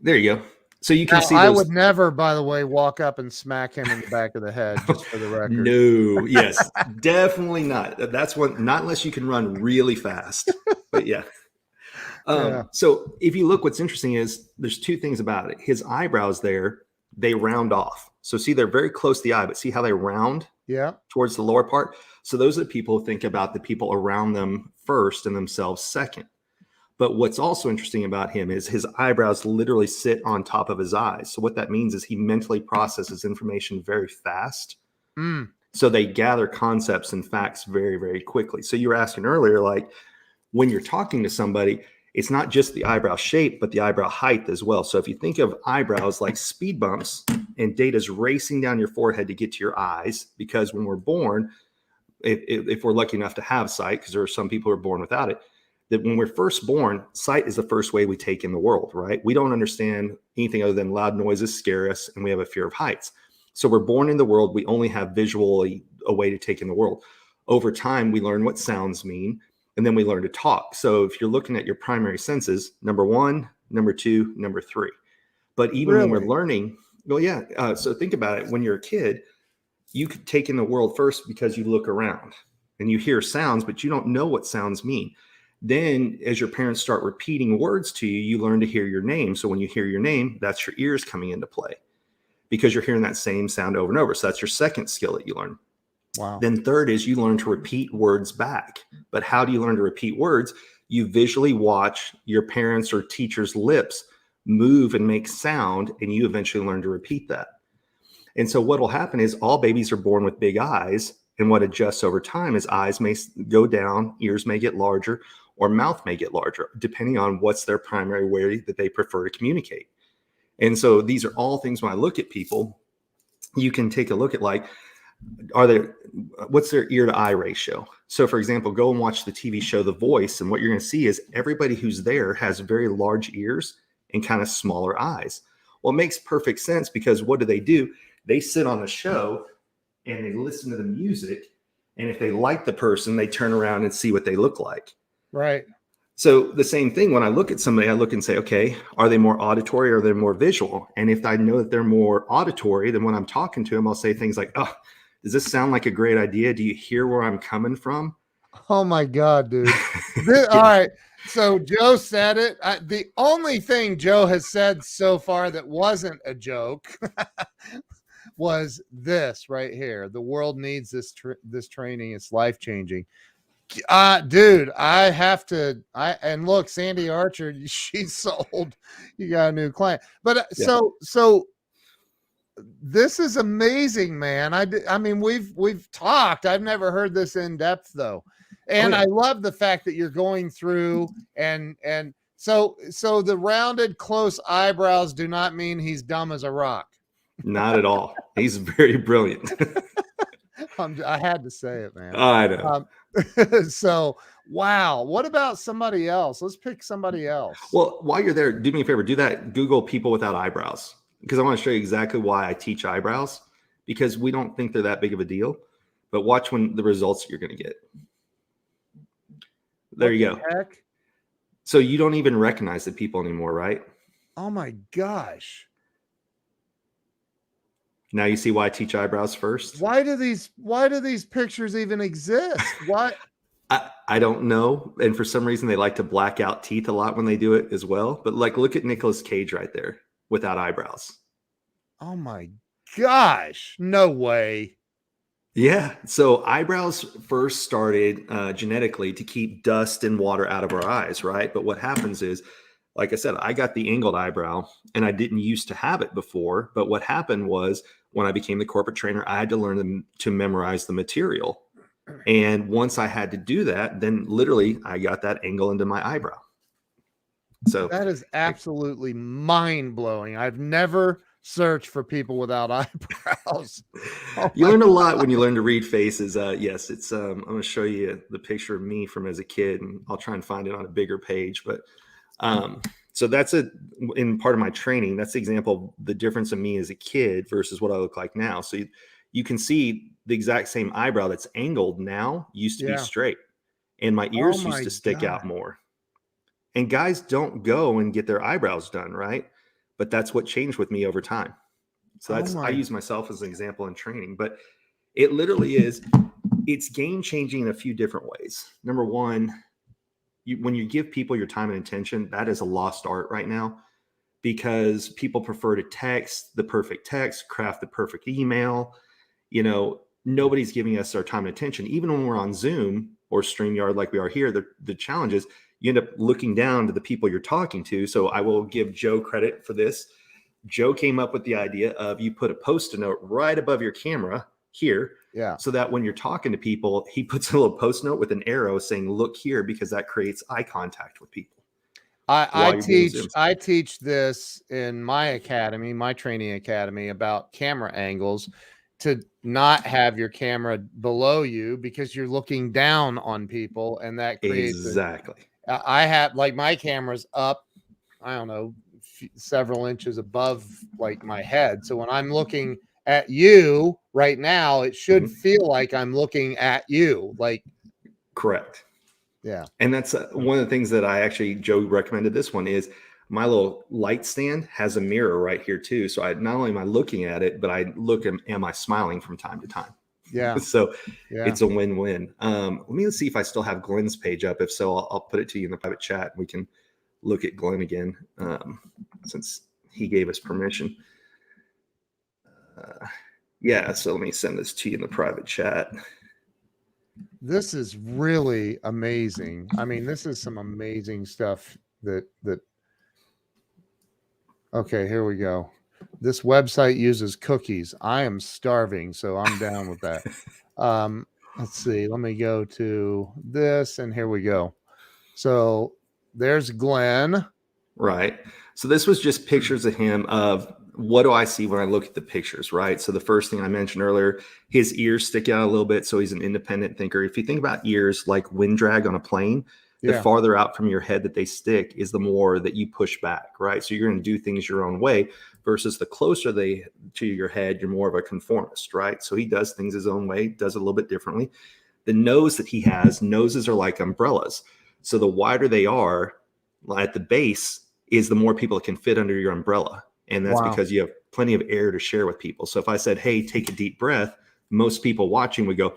There you go. So you can see I would never, by the way, walk up and smack him in the back of the head, just for the record. No, yes, definitely not. That's not unless you can run really fast. But yeah. So if you look, what's interesting is there's two things about it. His eyebrows there, they round off. So see, they're very close to the eye, but see how they round towards the lower part? So those are the people who think about the people around them first and themselves second. But what's also interesting about him is his eyebrows literally sit on top of his eyes. So what that means is he mentally processes information very fast. So they gather concepts and facts very, very quickly. So you were asking earlier, like when you're talking to somebody, it's not just the eyebrow shape, but the eyebrow height as well. So if you think of eyebrows like speed bumps and data's racing down your forehead to get to your eyes, because when we're born, if we're lucky enough to have sight, because there are some people who are born without it, that when we're first born, sight is the first way we take in the world, right? We don't understand anything other than loud noises scare us, and we have a fear of heights. So we're born in the world. We only have visually a way to take in the world. Over time, we learn what sounds mean, and then we learn to talk. So if you're looking at your primary senses, number 1, number 2, number 3. But even when we're learning, well, yeah. So think about it. When you're a kid, you could take in the world first because you look around and you hear sounds, but you don't know what sounds mean. Then as your parents start repeating words to you, you learn to hear your name. So when you hear your name, that's your ears coming into play because you're hearing that same sound over and over. So that's your second skill that you learn. Wow. Then third is you learn to repeat words back. But how do you learn to repeat words? You visually watch your parents' or teachers' lips move and make sound, and you eventually learn to repeat that. And so what will happen is all babies are born with big eyes. And what adjusts over time is eyes may go down, ears may get larger, or mouth may get larger, depending on what's their primary way that they prefer to communicate. And so these are all things when I look at people, you can take a look at like, what's their ear to eye ratio? So for example, go and watch the TV show The Voice, and what you're going to see is everybody who's there has very large ears and kind of smaller eyes. Well, it makes perfect sense because what do? They sit on a show and they listen to the music, and if they like the person, they turn around and see what they look like. Right. So the same thing, when I look at somebody, I look and say, okay, are they more auditory or are they more visual? And if I know that they're more auditory, then when I'm talking to them, I'll say things like, oh, does this sound like a great idea? Do you hear where I'm coming from? Oh my God, dude. All right. So Joe said it. The only thing Joe has said so far that wasn't a joke was this right here. The world needs this training. It's life-changing. Dude, I have to, and look, Sandy Archer, she's sold. You got a new client. But so this is amazing, man. I mean, we've talked. I've never heard this in depth though. And I love the fact that you're going through and so the rounded close eyebrows do not mean he's dumb as a rock. Not at all. He's very brilliant. I had to say it, man. I know. So, wow. What about somebody else? Let's pick somebody else. Well, while you're there, do me a favor. Do that. Google people without eyebrows, because I want to show you exactly why I teach eyebrows, because we don't think they're that big of a deal. But watch when the results you're going to get. There you go. Heck? So you don't even recognize the people anymore, right? Oh my gosh. Now you see why I teach eyebrows first. Why do these pictures even exist? Why? I don't know. And for some reason they like to black out teeth a lot when they do it as well. But like, look at Nicolas Cage right there without eyebrows. Oh my gosh. No way. Yeah. So eyebrows first started genetically to keep dust and water out of our eyes, right? But what happens is, like I said, I got the angled eyebrow and I didn't used to have it before. But what happened was when I became the corporate trainer, I had to learn to memorize the material. And once I had to do that, then literally I got that angle into my eyebrow. So that is absolutely mind blowing. I've never searched for people without eyebrows. You learn a lot when you learn to read faces. Yes, it's I'm going to show you the picture of me from as a kid, and I'll try and find it on a bigger page. But so that's in part of my training. That's the example of the difference of me as a kid versus what I look like now. So you can see the exact same eyebrow that's angled now used to be straight, and my ears used to stick out more. And guys don't go and get their eyebrows done, right? But that's what changed with me over time. So I use myself as an example in training, but it literally is, it's game changing in a few different ways. Number one, when you give people your time and attention, that is a lost art right now, because people prefer to text the perfect text, craft the perfect email. You know, nobody's giving us our time and attention. Even when we're on Zoom or StreamYard like we are here, the challenge is you end up looking down to the people you're talking to. So I will give Joe credit for this. Joe came up with the idea of you put a Post-it note right above your camera here. Yeah. So that when you're talking to people, he puts a little Post-it note with an arrow saying, look here, because that creates eye contact with people. while you're doing Zooms. I teach this in my academy, my training academy, about camera angles, to not have your camera below you because you're looking down on people, and that creates Exactly. I have, like, my camera's up, I don't know, several inches above like my head. So when I'm looking at you right now, it should feel like I'm looking at you. Like, correct. Yeah. And that's one of the things that Joe recommended this one is my little light stand has a mirror right here too. So I not only am I looking at it, but I look and am I smiling from time to time? Yeah. So it's a win-win. Let me see if I still have Glenn's page up. If so, I'll put it to you in the private chat. We can look at Glenn again since he gave us permission. So let me send this to you in the private chat. This is really amazing. I mean, this is some amazing stuff that okay, here we go. This website uses cookies. I am starving, so I'm down with that. Let's see. Let me go to this, and here we go. So there's Glenn. Right. So this was just pictures of him of what do I see when I look at the pictures, right? So the first thing I mentioned earlier, his ears stick out a little bit. So he's an independent thinker. If you think about ears like wind drag on a plane, the farther out from your head that they stick is the more that you push back, right? So you're going to do things your own way versus the closer they to your head, you're more of a conformist, right? So he does things his own way, does it a little bit differently. The nose that he has, noses are like umbrellas. So the wider they are at the base is the more people that can fit under your umbrella. And that's because you have plenty of air to share with people. So if I said, hey, take a deep breath, most people watching would go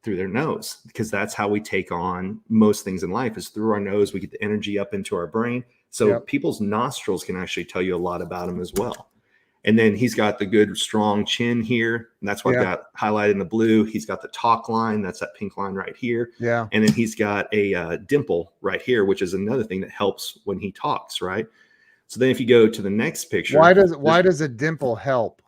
through their nose, because that's how we take on most things in life is through our nose. We get the energy up into our brain. So people's nostrils can actually tell you a lot about them as well. And then he's got the good, strong chin here. And that's what I've got highlighted in the blue. He's got the talk line. That's that pink line right here. Yeah. And then he's got a dimple right here, which is another thing that helps when he talks, right? So then if you go to the next picture. Why does a dimple help?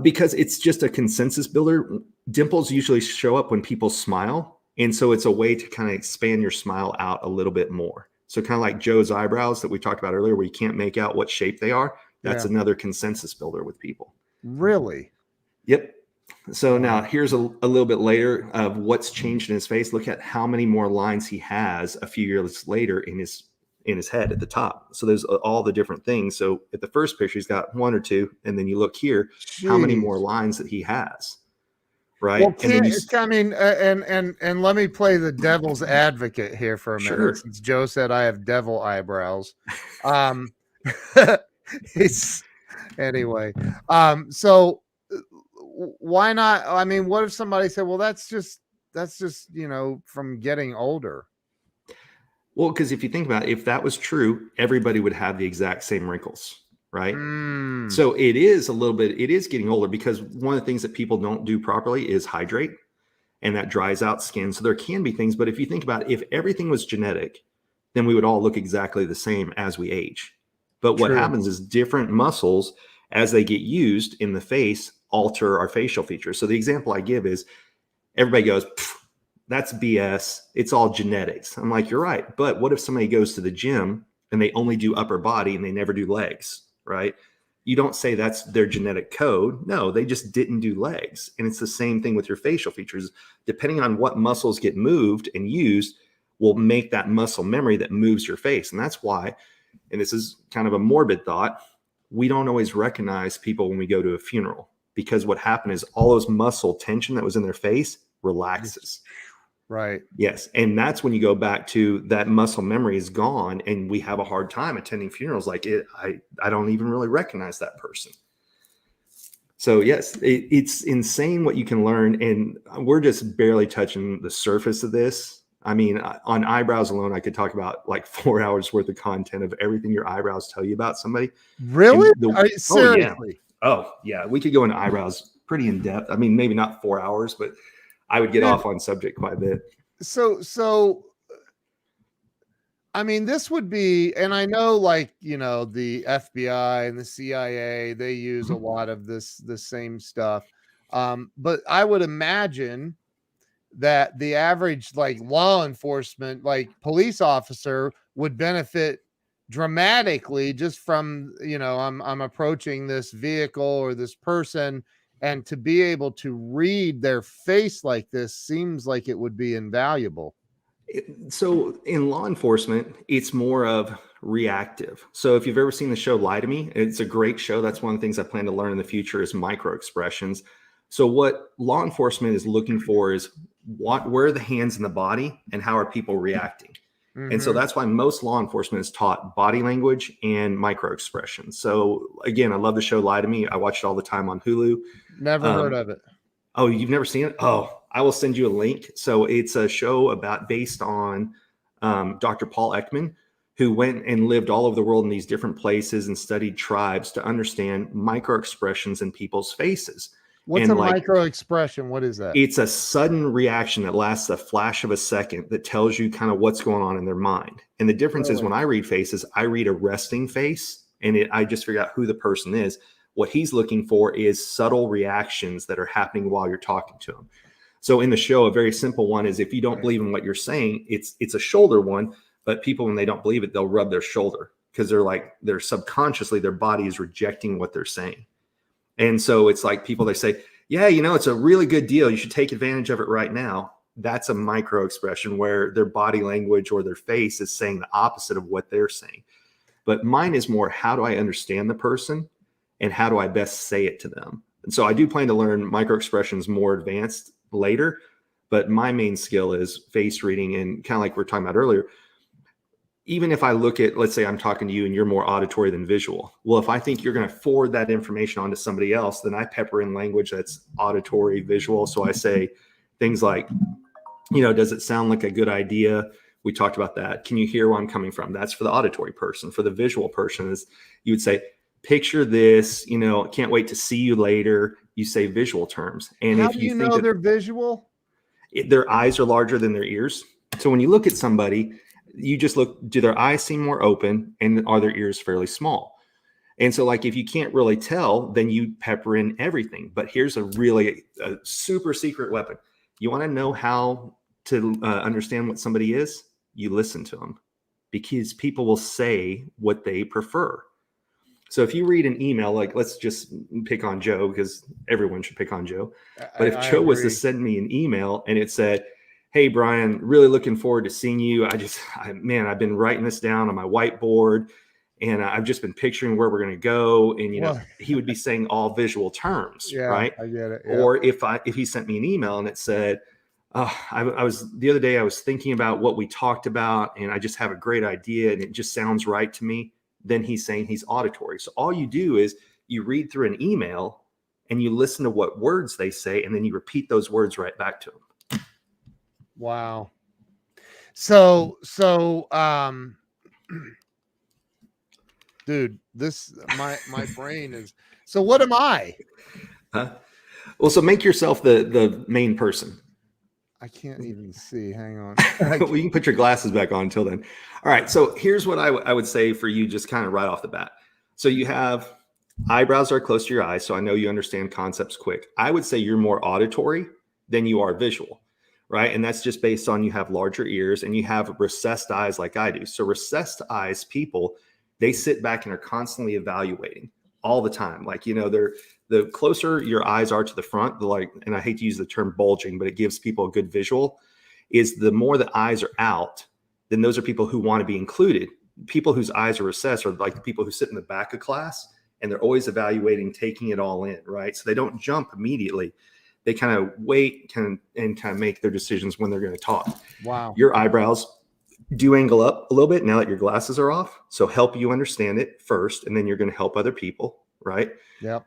Because it's just a consensus builder. Dimples usually show up when people smile. And so it's a way to kind of expand your smile out a little bit more. So kind of like Joe's eyebrows that we talked about earlier, where you can't make out what shape they are. That's another consensus builder with people. Really? Yep. So now here's a little bit later of what's changed in his face. Look at how many more lines he has a few years later in his head at the top. So there's all the different things. So at the first picture, he's got one or two. And then you look here, how many more lines that he has. Right. Well, and let me play the devil's advocate here for a minute, since Joe said I have devil eyebrows. Anyway. So why not? I mean, what if somebody said, well, that's just, from getting older? Well, because if you think about it, if that was true, everybody would have the exact same wrinkles, right? So it is getting older, because one of the things that people don't do properly is hydrate, and that dries out skin. So there can be things, but if you think about it, if everything was genetic, then we would all look exactly the same as we age. But what happens is different muscles, as they get used in the face, alter our facial features. So the example I give is everybody goes, that's BS. It's all genetics. I'm like, you're right. But what if somebody goes to the gym and they only do upper body and they never do legs, right? You don't say that's their genetic code. No, they just didn't do legs. And it's the same thing with your facial features. Depending on what muscles get moved and used will make that muscle memory that moves your face. And that's why, and this is kind of a morbid thought, we don't always recognize people when we go to a funeral, because what happened is all those muscle tension that was in their face relaxes. Right. Yes. And that's when you go back to that muscle memory is gone, and we have a hard time attending funerals. Like I don't even really recognize that person. So yes, it's insane what you can learn. And we're just barely touching the surface of this. I mean, on eyebrows alone, I could talk about like 4 hours worth of content of everything your eyebrows tell you about somebody. Really? Seriously? Oh yeah. We could go into eyebrows pretty in depth. I mean, maybe not 4 hours, but I would get off on subject quite a bit. So, I mean, this would be, and I know, like, the FBI and the CIA, they use a lot of the same stuff. But I would imagine that the average, like, law enforcement, like police officer would benefit dramatically just from, I'm approaching this vehicle or this person, and to be able to read their face like this seems like it would be invaluable. So in law enforcement, it's more of reactive. So if you've ever seen the show Lie to Me, it's a great show. That's one of the things I plan to learn in the future is micro expressions. So what law enforcement is looking for is where are the hands in the body and how are people reacting? Mm-hmm. And so that's why most law enforcement is taught body language and micro expressions. So again, I love the show Lie to Me. I watch it all the time on Hulu. Never heard of it. Oh, you've never seen it? Oh, I will send you a link. So it's a show based on Dr. Paul Ekman, who went and lived all over the world in these different places and studied tribes to understand micro expressions in people's faces. What's a micro expression? What is that? It's a sudden reaction that lasts a flash of a second that tells you kind of what's going on in their mind. And the difference is when I read faces, I read a resting face and I just figure out who the person is. What he's looking for is subtle reactions that are happening while you're talking to him. So in the show, a very simple one is if you don't believe in what you're saying, it's a shoulder one, but people, when they don't believe it, they'll rub their shoulder because they're subconsciously, their body is rejecting what they're saying. And so it's like people, they say, yeah, it's a really good deal. You should take advantage of it right now. That's a micro expression where their body language or their face is saying the opposite of what they're saying. But mine is more, how do I understand the person and how do I best say it to them? And so I do plan to learn micro expressions more advanced later, but my main skill is face reading. And kind of like we were talking about earlier, even if I look at, let's say I'm talking to you and you're more auditory than visual. Well, if I think you're going to forward that information on to somebody else, then I pepper in language that's auditory, visual. So I say things like, does it sound like a good idea? We talked about that. Can you hear where I'm coming from? That's for the auditory person. For the visual person, is you would say, picture this, can't wait to see you later. You say visual terms. And how if do you know they're visual? Their eyes are larger than their ears. So when you look at somebody, you just look, do their eyes seem more open and are their ears fairly small? And so like, if you can't really tell, then you pepper in everything. But here's a super secret weapon. You want to know how to understand what somebody is? You listen to them, because people will say what they prefer. So if you read an email, like let's just pick on Joe, because everyone should pick on Joe. But if Joe was to send me an email and it said, hey, Brian, really looking forward to seeing you. I've been writing this down on my whiteboard and I've just been picturing where we're going to go. And, he would be saying all visual terms, right? I get it. Yeah. Or if he sent me an email and it said, the other day I was thinking about what we talked about and I just have a great idea and it just sounds right to me. Then he's saying he's auditory. So all you do is you read through an email and you listen to what words they say, and then you repeat those words right back to them. Wow. So, dude, my brain is, so what am I? Well, so make yourself the main person. I can't even see. Hang on. Well, you can put your glasses back on until then. All right. So here's what I would say for you, just kind of right off the bat. So you have eyebrows are close to your eyes. So I know you understand concepts quick. I would say you're more auditory than you are visual, right? And that's just based on you have larger ears and you have recessed eyes like I do. So recessed eyes people, they sit back and are constantly evaluating all the time. Like, they're the closer your eyes are to the front, and I hate to use the term bulging, but it gives people a good visual, is the more the eyes are out, then those are people who want to be included. People whose eyes are recessed are like the people who sit in the back of class and they're always evaluating, taking it all in, right? So they don't jump immediately. They kind of wait and kind of make their decisions when they're going to talk. Wow. Your eyebrows do angle up a little bit now that your glasses are off. So help you understand it first, and then you're going to help other people, right? Yep.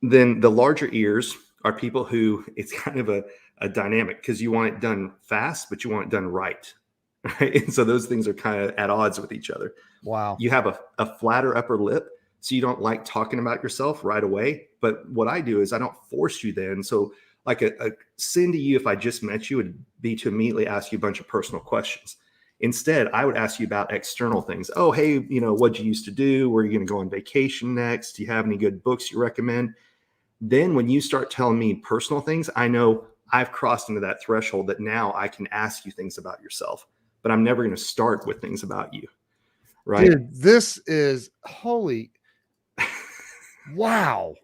Then the larger ears are people who, it's kind of a dynamic, because you want it done fast, but you want it done right. Right? And so those things are kind of at odds with each other. Wow. You have a flatter upper lip, so you don't like talking about yourself right away. But what I do is I don't force you then. So like a sin to you if I just met you would be to immediately ask you a bunch of personal questions. Instead, I would ask you about external things. Oh, hey, what'd you used to do? Where are you going to go on vacation next? Do you have any good books you recommend? Then when you start telling me personal things, I know I've crossed into that threshold that now I can ask you things about yourself, but I'm never going to start with things about you. right? Dude, this is holy wow.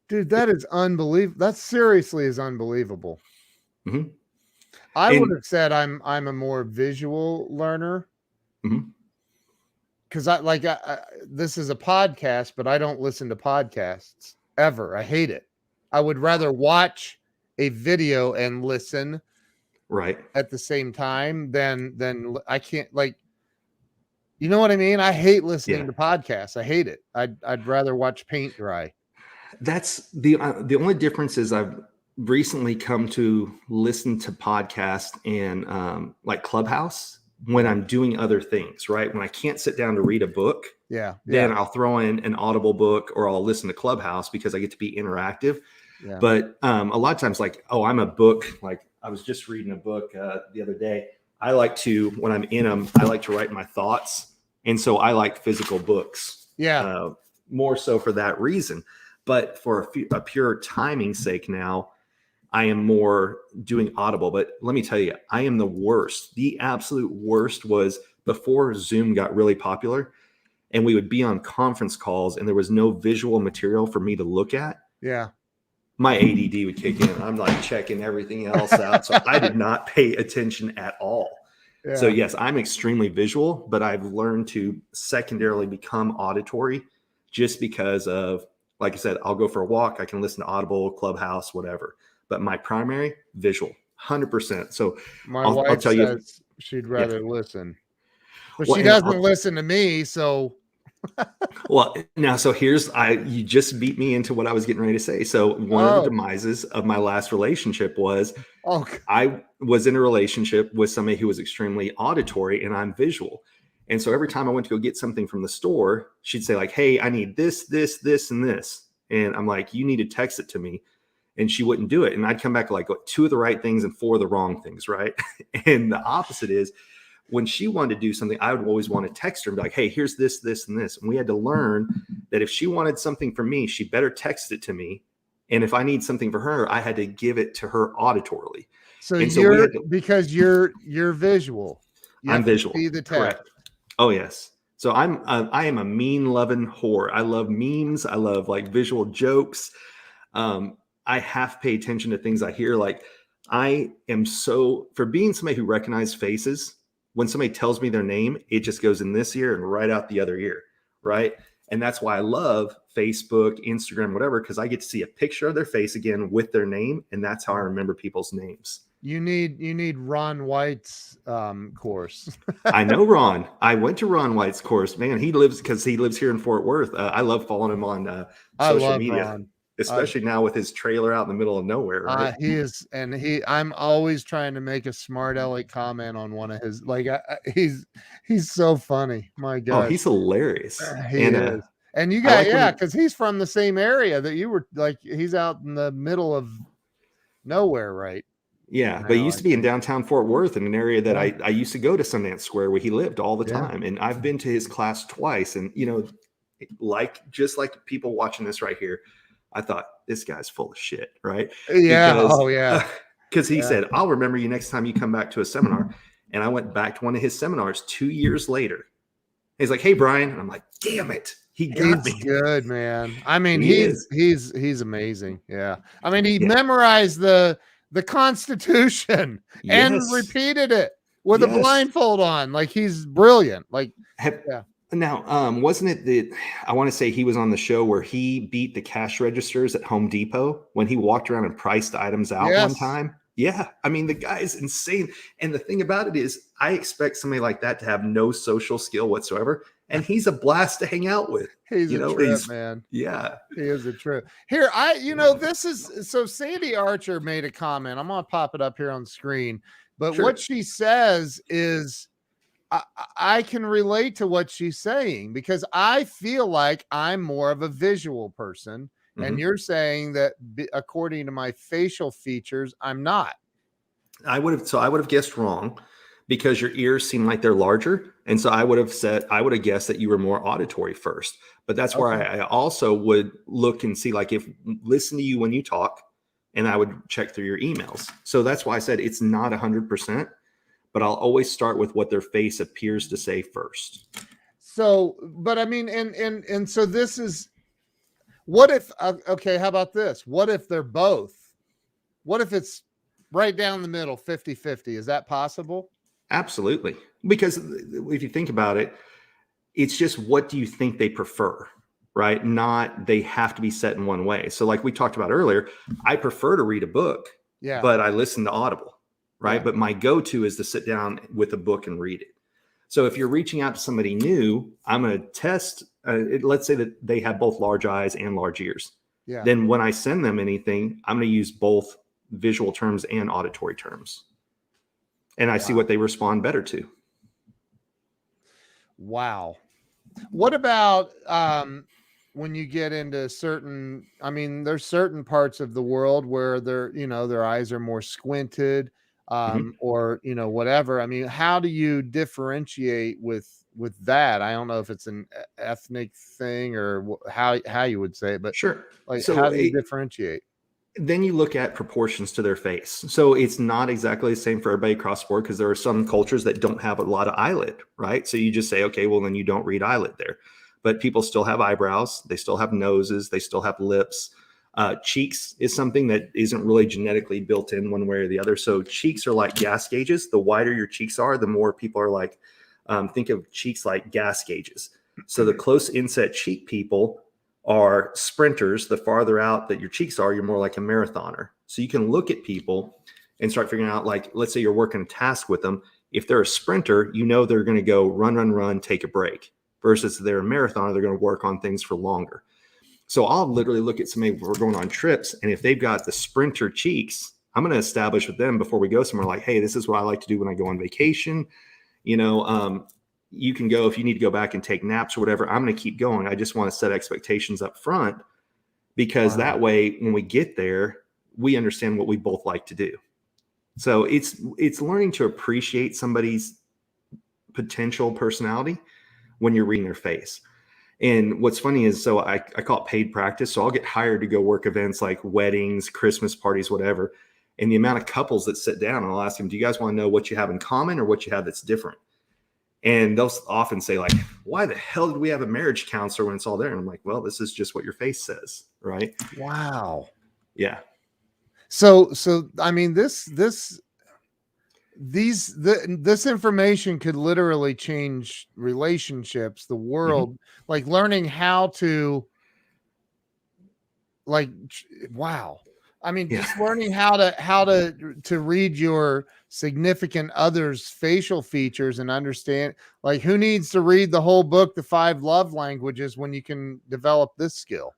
Dude, that is unbelievable. That seriously is unbelievable. Mm-hmm. I would And have said I'm a more visual learner mm-hmm. because this is a podcast, but I don't listen to podcasts ever. I hate it. I would rather watch a video and listen Right. at the same time than I can't like you know what I mean? I hate listening Yeah. to podcasts. I hate it. I'd rather watch paint dry. That's the only difference is I've recently come to listen to podcasts and like Clubhouse when Yeah. I'm doing other things, right? When I can't sit down to read a book, Yeah. then I'll throw in an Audible book or I'll listen to Clubhouse because I get to be interactive. Yeah. But a lot of times, like, oh, I'm a book. Like I was just reading a book the other day. I like to, when I'm in them, I like to write my thoughts. And so I like physical books. Yeah. More so for that reason. But for a pure timing sake now, I am more doing Audible. But let me tell you, I am the worst. The absolute worst was before Zoom got really popular and we would be on conference calls and there was no visual material for me to look at. Yeah. My ADD would kick in. I'm like checking everything else out. So I did not pay attention at all. Yeah. So yes, I'm extremely visual, but I've learned to secondarily become auditory just because of, like I said, I'll go for a walk. I can listen to Audible, Clubhouse, whatever. But my primary visual, 100%. So My I'll wife tell you, says she'd rather listen, but well, she and doesn't listen to me. So well, now, so you just beat me into what I was getting ready to say. So one of the demises of my last relationship was I was in a relationship with somebody who was extremely auditory and I'm visual. And so every time I went to go get something from the store, she'd say like, hey, I need this, this, this, and this. And I'm like, you need to text it to me. And she wouldn't do it. And I'd come back like 2 of the right things and 4 of the wrong things, right? And the opposite is, when she wanted to do something, I would always want to text her and be like, hey, here's this, this, and this. And we had to learn that if she wanted something from me, she better text it to me. And if I need something for her, I had to give it to her auditorily. So because you're visual. I'm visual. See the text. Correct. Oh, yes. So I am a meme loving whore. I love memes. I love like visual jokes. I have to pay attention to things I hear. Like I am for being somebody who recognizes faces. When somebody tells me their name, it just goes in this ear and right out the other ear, right? And that's why I love Facebook, Instagram, whatever, because I get to see a picture of their face again with their name, and that's how I remember people's names. You need Ron White's course. I know Ron. I went to Ron White's course. Man, he lives here in Fort Worth. I love following him on social media. Ron. Especially now with his trailer out in the middle of nowhere, right? He is, and I'm always trying to make a smart aleck comment on one of his. Like he's so funny. My God, oh, he's hilarious. He is, and you got because he's from the same area that you were. Like he's out in the middle of nowhere, right? Yeah, but he used to be in downtown Fort Worth in an area that I used to go to Sundance Square where he lived all the time, and I've been to his class twice, and just like people watching this right here. I thought this guy's full of shit, right? Yeah. Because he said, I'll remember you next time you come back to a seminar. And I went back to one of his seminars 2 years later. He's like, hey, Brian. And I'm like, damn it. He's good, man. I mean, he's amazing. Yeah. I mean, he memorized the Constitution and repeated it with a blindfold on. Like he's brilliant. Like, Now, wasn't it that I want to say he was on the show where he beat the cash registers at Home Depot when he walked around and priced items out one time? Yeah. I mean, the guy is insane. And the thing about it is I expect somebody like that to have no social skill whatsoever. And he's a blast to hang out with. He's a trip, man. Yeah. He is a trip. Here, this is, so Sandy Archer made a comment. I'm going to pop it up here on screen. But what she says is, I can relate to what she's saying because I feel like I'm more of a visual person. Mm-hmm. And you're saying that according to my facial features, I'm not. I would have guessed wrong because your ears seem like they're larger. And so I would have guessed that you were more auditory first. But that's where I also would look and see, like, listen to you when you talk, and I would check through your emails. So that's why I said it's not 100%. but I'll always start with what their face appears to say first. So, but I mean, and so this is, what if, okay, how about this? What if they're both? What if it's right down the middle, 50-50? Is that possible? Absolutely. Because if you think about it, it's just what do you think they prefer, right? Not they have to be set in one way. So like we talked about earlier, I prefer to read a book, Yeah. but I listen to Audible, right? Yeah. But my go-to is to sit down with a book and read it. So if you're reaching out to somebody new, I'm going to test, let's say that they have both large eyes and large ears. Yeah. Then when I send them anything, I'm going to use both visual terms and auditory terms. And I see what they respond better to. Wow. What about when you get into certain, I mean, there's certain parts of the world where their eyes are more squinted, or, whatever. I mean, how do you differentiate with that? I don't know if it's an ethnic thing or how you would say it, but Sure. like, So how do you differentiate? then you look at proportions to their face. So it's not exactly the same for everybody across the board because there are some cultures that don't have a lot of eyelid, right? So you just say, okay, well, then you don't read eyelid there. But people still have eyebrows. They still have noses. They still have lips. Cheeks is something that isn't really genetically built in one way or the other. So cheeks are like gas gauges. The wider your cheeks are, the more people are like, think of cheeks like gas gauges. So the close inset cheek people are sprinters. The farther out that your cheeks are, you're more like a marathoner. So you can look at people and start figuring out, like, let's say you're working a task with them. If they're a sprinter, they're going to go run, run, run, take a break, versus they're a marathoner, they're going to work on things for longer. So I'll literally look at somebody, we're going on trips, and if they've got the sprinter cheeks, I'm going to establish with them before we go somewhere, like, hey, this is what I like to do when I go on vacation. You can go if you need to go back and take naps or whatever. I'm going to keep going. I just want to set expectations up front, because that way, when we get there, we understand what we both like to do. So it's learning to appreciate somebody's potential personality when you're reading their face. And what's funny is, so I call it paid practice. So I'll get hired to go work events like weddings, Christmas parties, whatever. And the amount of couples that sit down, and I'll ask them, do you guys want to know what you have in common or what you have that's different? And they'll often say, like, why the hell did we have a marriage counselor when it's all there? And I'm like, well, this is just what your face says, right? Wow. Yeah. So I mean, this information could literally change relationships, the world, like learning how to, like, wow. I mean, just learning how to read your significant other's facial features and understand, like, who needs to read the whole book, The 5 Love Languages, when you can develop this skill?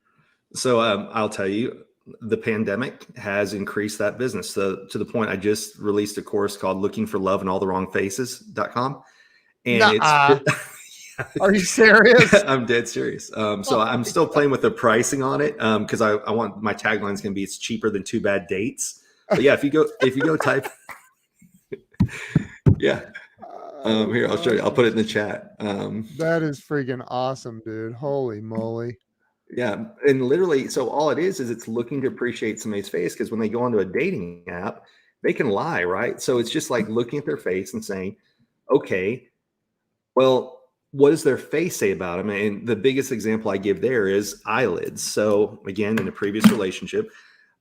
So I'll tell you, the pandemic has increased that business. So to the point, I just released a course called Looking for Love in All the Wrong Faces.com. And Are you serious? I'm dead serious. So I'm still playing with the pricing on it, because I want, my tagline is going to be, it's cheaper than 2 bad dates. But yeah, if you go type, yeah. Here, I'll show you. I'll put it in the chat. That is freaking awesome, dude. Holy moly. Yeah. And literally, so all it is it's looking to appreciate somebody's face, because when they go onto a dating app, they can lie, right? So it's just like looking at their face and saying, okay, well, what does their face say about them? And the biggest example I give there is eyelids. So again, in a previous relationship,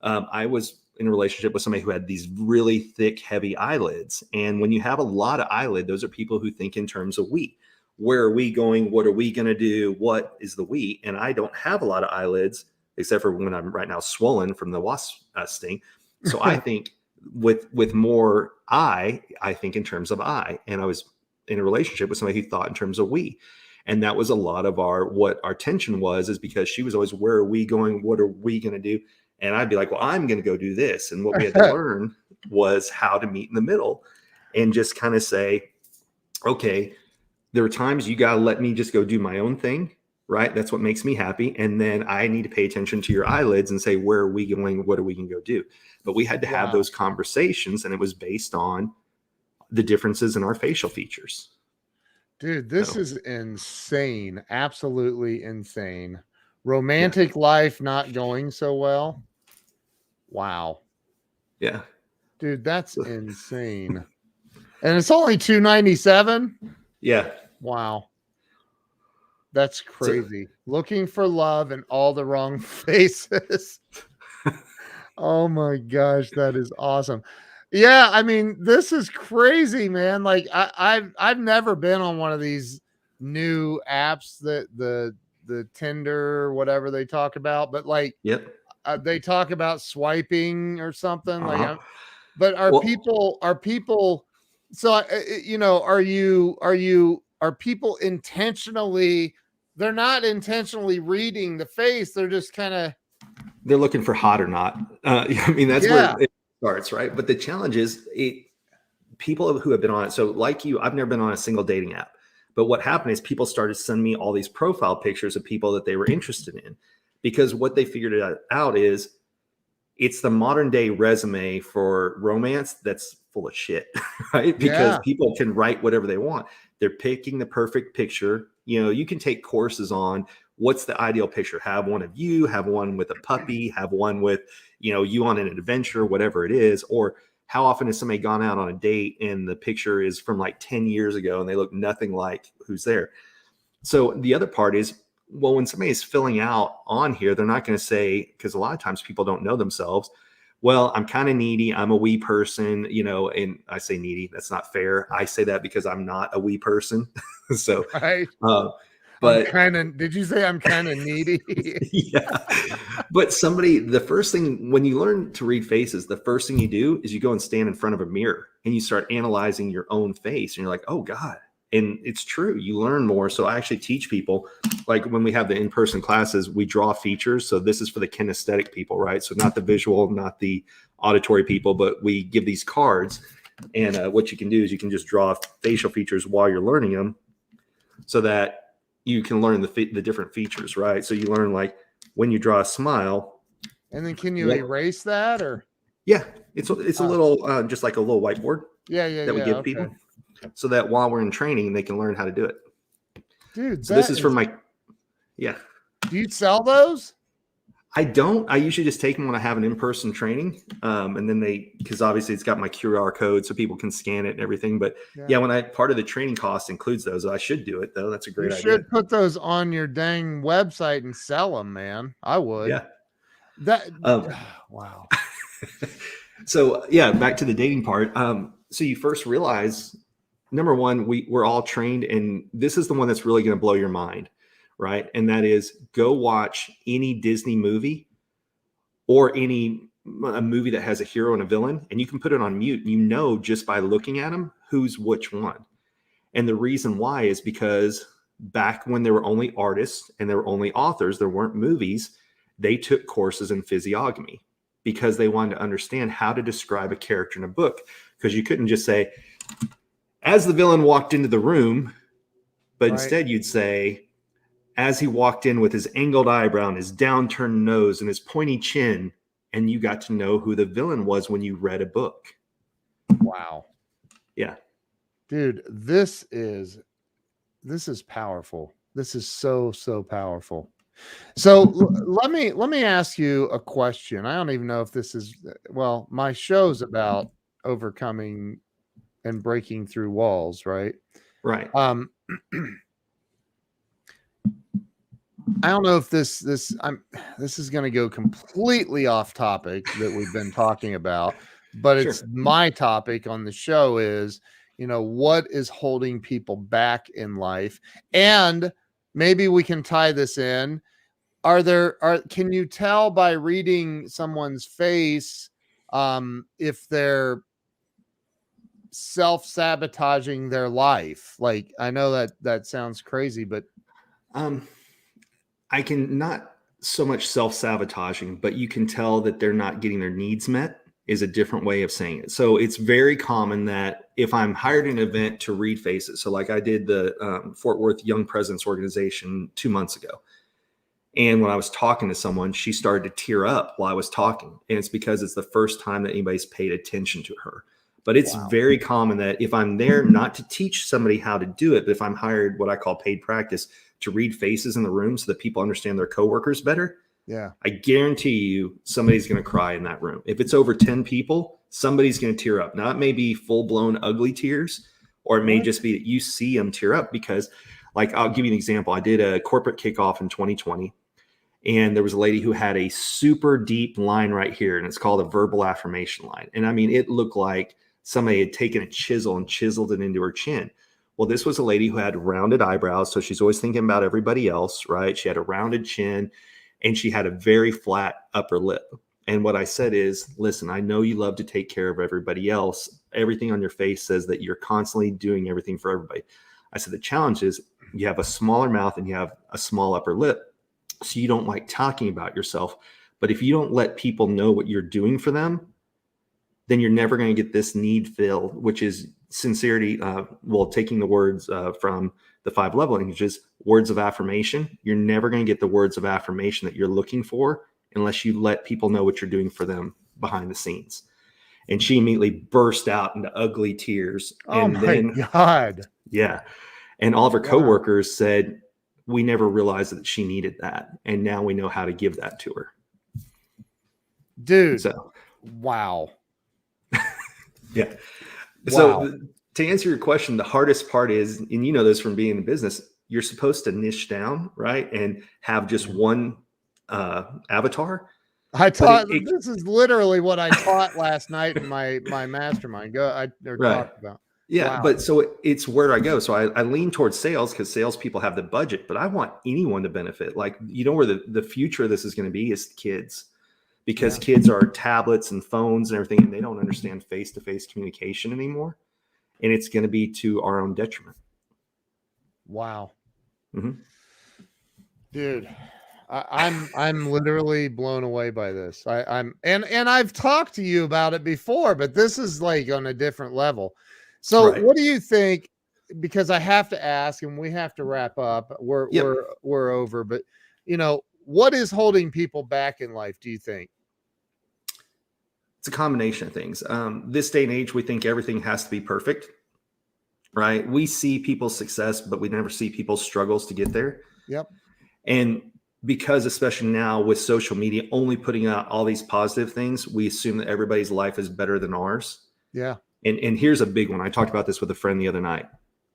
I was in a relationship with somebody who had these really thick, heavy eyelids. And when you have a lot of eyelid, those are people who think in terms of we. Where are we going? What are we going to do? What is the we? And I don't have a lot of eyelids, except for when I'm right now swollen from the wasp sting. So I think with more I think in terms of I. And I was in a relationship with somebody who thought in terms of we. And that was a lot of what our tension was, is because she was always, where are we going? What are we going to do? And I'd be like, well, I'm going to go do this. And what we had to learn was how to meet in the middle and just kind of say, okay, there are times you got to let me just go do my own thing, right? That's what makes me happy. And then I need to pay attention to your eyelids and say, where are we going? What are we going to go do? But we had to have those conversations, and it was based on the differences in our facial features. Dude, this is insane. Absolutely insane. Romantic life not going so well. Wow. Yeah. Dude, that's insane. And it's only $2.97. Yeah. Wow. That's So, crazy. Looking for love in all the wrong faces. Oh my gosh, that is awesome. Yeah, I mean, this is crazy, man. Like I've never been on one of these new apps that the Tinder, whatever they talk about, but like yep. they talk about swiping or something. Like Uh-huh. but Well, are people so you know, are people intentionally, they're not intentionally reading the face, they're just kind of they're looking for hot or not. I mean, that's yeah. where it starts, right? But the challenge is people who have been on it. So, like you, I've never been on a single dating app. But what happened is people started sending me all these profile pictures of people that they were interested in, because what they figured out is it's the modern day resume for romance that's full of shit, right? Because Yeah. people can write whatever they want. They're picking the perfect picture. You know, you can take courses on what's the ideal picture. Have one of you, have one with a puppy, have one with, you on an adventure, whatever it is. Or how often has somebody gone out on a date and the picture is from like 10 years ago and they look nothing like who's there? So the other part is, well, when somebody is filling out on here, they're not going to say, because a lot of times people don't know themselves, well, I'm kind of needy, I'm a wee person, and I say needy, that's not fair. I say that because I'm not a wee person. So, Right. but Did you say I'm kind of needy? yeah, but the first thing, when you learn to read faces, the first thing you do is you go and stand in front of a mirror and you start analyzing your own face. And you're like, oh God. And it's true. You learn more. So I actually teach people, like when we have the in-person classes, we draw features. So this is for the kinesthetic people, right? So not the visual, not the auditory people, but we give these cards. And what you can do is you can just draw facial features while you're learning them, so that you can learn the different features, right? So you learn, like, when you draw a smile. And then can you erase that, or? Yeah, it's a little just like a little whiteboard. Yeah. That we give Okay. people, so that while we're in training, they can learn how to do it. Dude, So this is from yeah. Do you sell those? I don't. I usually just take them when I have an in-person training, and then because obviously it's got my QR code so people can scan it and everything. But yeah, part of the training cost includes those. I should do it though. That's a great idea. You should put those on your dang website and sell them, man. I would. Yeah. Wow. So yeah, back to the dating part. So you first realize, number one, we're all trained, and this is the one that's really going to blow your mind, right? And that is, go watch any Disney movie or a movie that has a hero and a villain, and you can put it on mute. And just by looking at them, who's which one. And the reason why is because back when there were only artists and there were only authors, there weren't movies, they took courses in physiognomy because they wanted to understand how to describe a character in a book. Because you couldn't just say, as the villain walked into the room, but instead you'd say, as he walked in with his angled eyebrow and his downturned nose and his pointy chin, and you got to know who the villain was when you read a book. Wow. Yeah. Dude, this is powerful. This is so powerful. So let me ask you a question. I don't even know if this is, well, my show's about overcoming and breaking through walls, right? Right. I don't know if this is going to go completely off topic that we've been talking about, but Sure. It's my topic on the show is, what is holding people back in life? And maybe we can tie this in. Can you tell by reading someone's face if they're self-sabotaging their life? Like, I know that sounds crazy, but I can not so much self-sabotaging, but you can tell that they're not getting their needs met is a different way of saying it. So it's very common that if I'm hired in an event to read faces, so like I did the Fort Worth Young Presidents Organization 2 months ago. And when I was talking to someone, she started to tear up while I was talking. And it's because it's the first time that anybody's paid attention to her. But it's very common that if I'm there not to teach somebody how to do it, but if I'm hired, what I call paid practice, to read faces in the room so that people understand their coworkers better, I guarantee you somebody's going to cry in that room. If it's over 10 people, somebody's going to tear up. Now, it may be full-blown ugly tears, or it may just be that you see them tear up because, like, I'll give you an example. I did a corporate kickoff in 2020, and there was a lady who had a super deep line right here, and it's called a verbal affirmation line. And I mean, it looked like somebody had taken a chisel and chiseled it into her chin. Well, this was a lady who had rounded eyebrows, so she's always thinking about everybody else, right? She had a rounded chin, and she had a very flat upper lip. And what I said is, listen, I know you love to take care of everybody else. Everything on your face says that you're constantly doing everything for everybody. I said, the challenge is you have a smaller mouth and you have a small upper lip. So you don't like talking about yourself. But if you don't let people know what you're doing for them, then you're never going to get this need filled, which is sincerity. Taking the words from the 5 love languages, words of affirmation. You're never going to get the words of affirmation that you're looking for unless you let people know what you're doing for them behind the scenes. And she immediately burst out into ugly tears. Oh and my God. Yeah. And all of her coworkers said, we never realized that she needed that. And now we know how to give that to her. Dude. So, wow. Yeah. Wow. So to answer your question, the hardest part is, and you know this from being in business, you're supposed to niche down, right? And have just one avatar. I taught, this is literally what I taught last night in my mastermind. Talked about. Yeah. Wow. But so it's where do I go? So I lean towards sales because salespeople have the budget, but I want anyone to benefit. Like, you know, where the future of this is going to be is kids, because kids are tablets and phones and everything, and they don't understand face-to-face communication anymore. And it's going to be to our own detriment. Wow. Mm-hmm. Dude, I'm literally blown away by this. And I've talked to you about it before, but this is like on a different level. So what do you think? Because I have to ask, and we have to wrap up. We're over, but you know, what is holding people back in life, do you think? It's a combination of things. This day and age, we think everything has to be perfect, right? We see people's success, but we never see people's struggles to get there. Yep. And because especially now with social media only putting out all these positive things, we assume that everybody's life is better than ours. Yeah. And here's a big one. I talked about this with a friend the other night.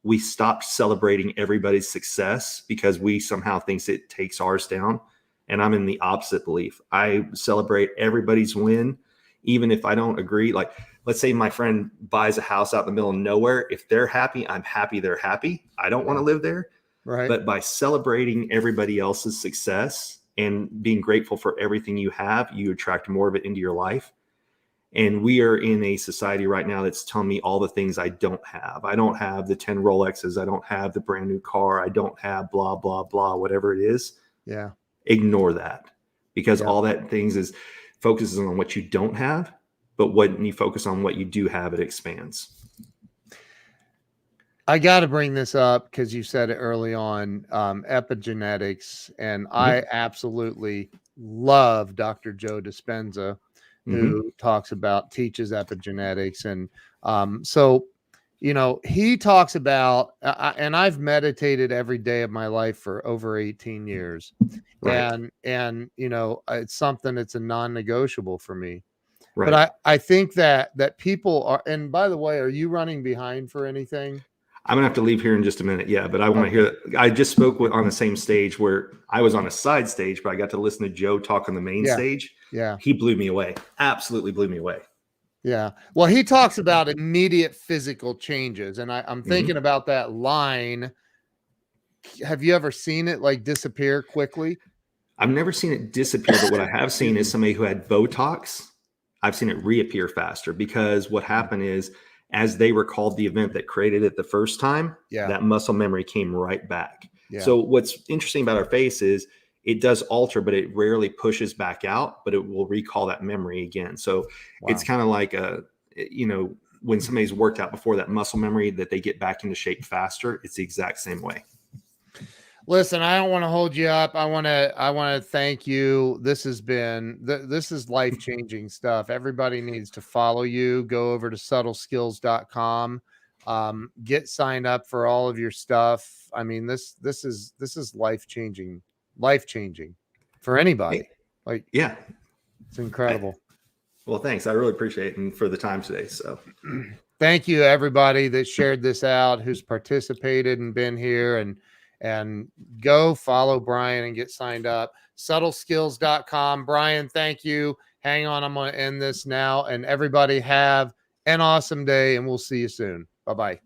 We stopped celebrating everybody's success because we somehow thinks it takes ours down. And I'm in the opposite belief. I celebrate everybody's win, even if I don't agree. Like, let's say my friend buys a house out in the middle of nowhere. If they're happy, I'm happy they're happy. I don't want to live there. Right. But by celebrating everybody else's success and being grateful for everything you have, you attract more of it into your life. And we are in a society right now that's telling me all the things I don't have. I don't have the 10 Rolexes. I don't have the brand new car. I don't have blah, blah, blah, whatever it is. Yeah. Ignore that, because all that things is focuses on what you don't have. But when you focus on what you do have, it expands. I got to bring this up because you said it early on, epigenetics, and I absolutely love Dr. Joe Dispenza, who teaches epigenetics. And so, you know, he talks about, and I've meditated every day of my life for over 18 years. Right. And, you know, it's something that's a non-negotiable for me. Right. But I think that people are, and by the way, are you running behind for anything? I'm gonna have to leave here in just a minute. Yeah, but I want to hear that. I just spoke on the same stage where I was on a side stage, but I got to listen to Joe talk on the main stage. Yeah. He blew me away. Absolutely blew me away. Yeah. Well, he talks about immediate physical changes. And I'm thinking about that line. Have you ever seen it like disappear quickly? I've never seen it disappear, but what I have seen is somebody who had Botox. I've seen it reappear faster, because what happened is, as they recalled the event that created it the first time, that muscle memory came right back. Yeah. So what's interesting about our face is it does alter, but it rarely pushes back out, but it will recall that memory again. So it's kind of like when somebody's worked out before, that muscle memory that they get back into shape faster, it's the exact same way. Listen, I don't want to hold you up. I want to thank you. This has been, this is life-changing stuff. Everybody needs to follow you. Go over to subtleskills.com. Get signed up for all of your stuff. I mean, this is life-changing for anybody. Like, yeah, it's incredible. Well, thanks. I really appreciate it and for the time today. So thank you everybody that shared this out, who's participated and been here, and go follow Brian and get signed up. Subtleskills.com. Brian, thank you. Hang on, I'm going to end this now, and everybody have an awesome day, and we'll see you soon. Bye-bye.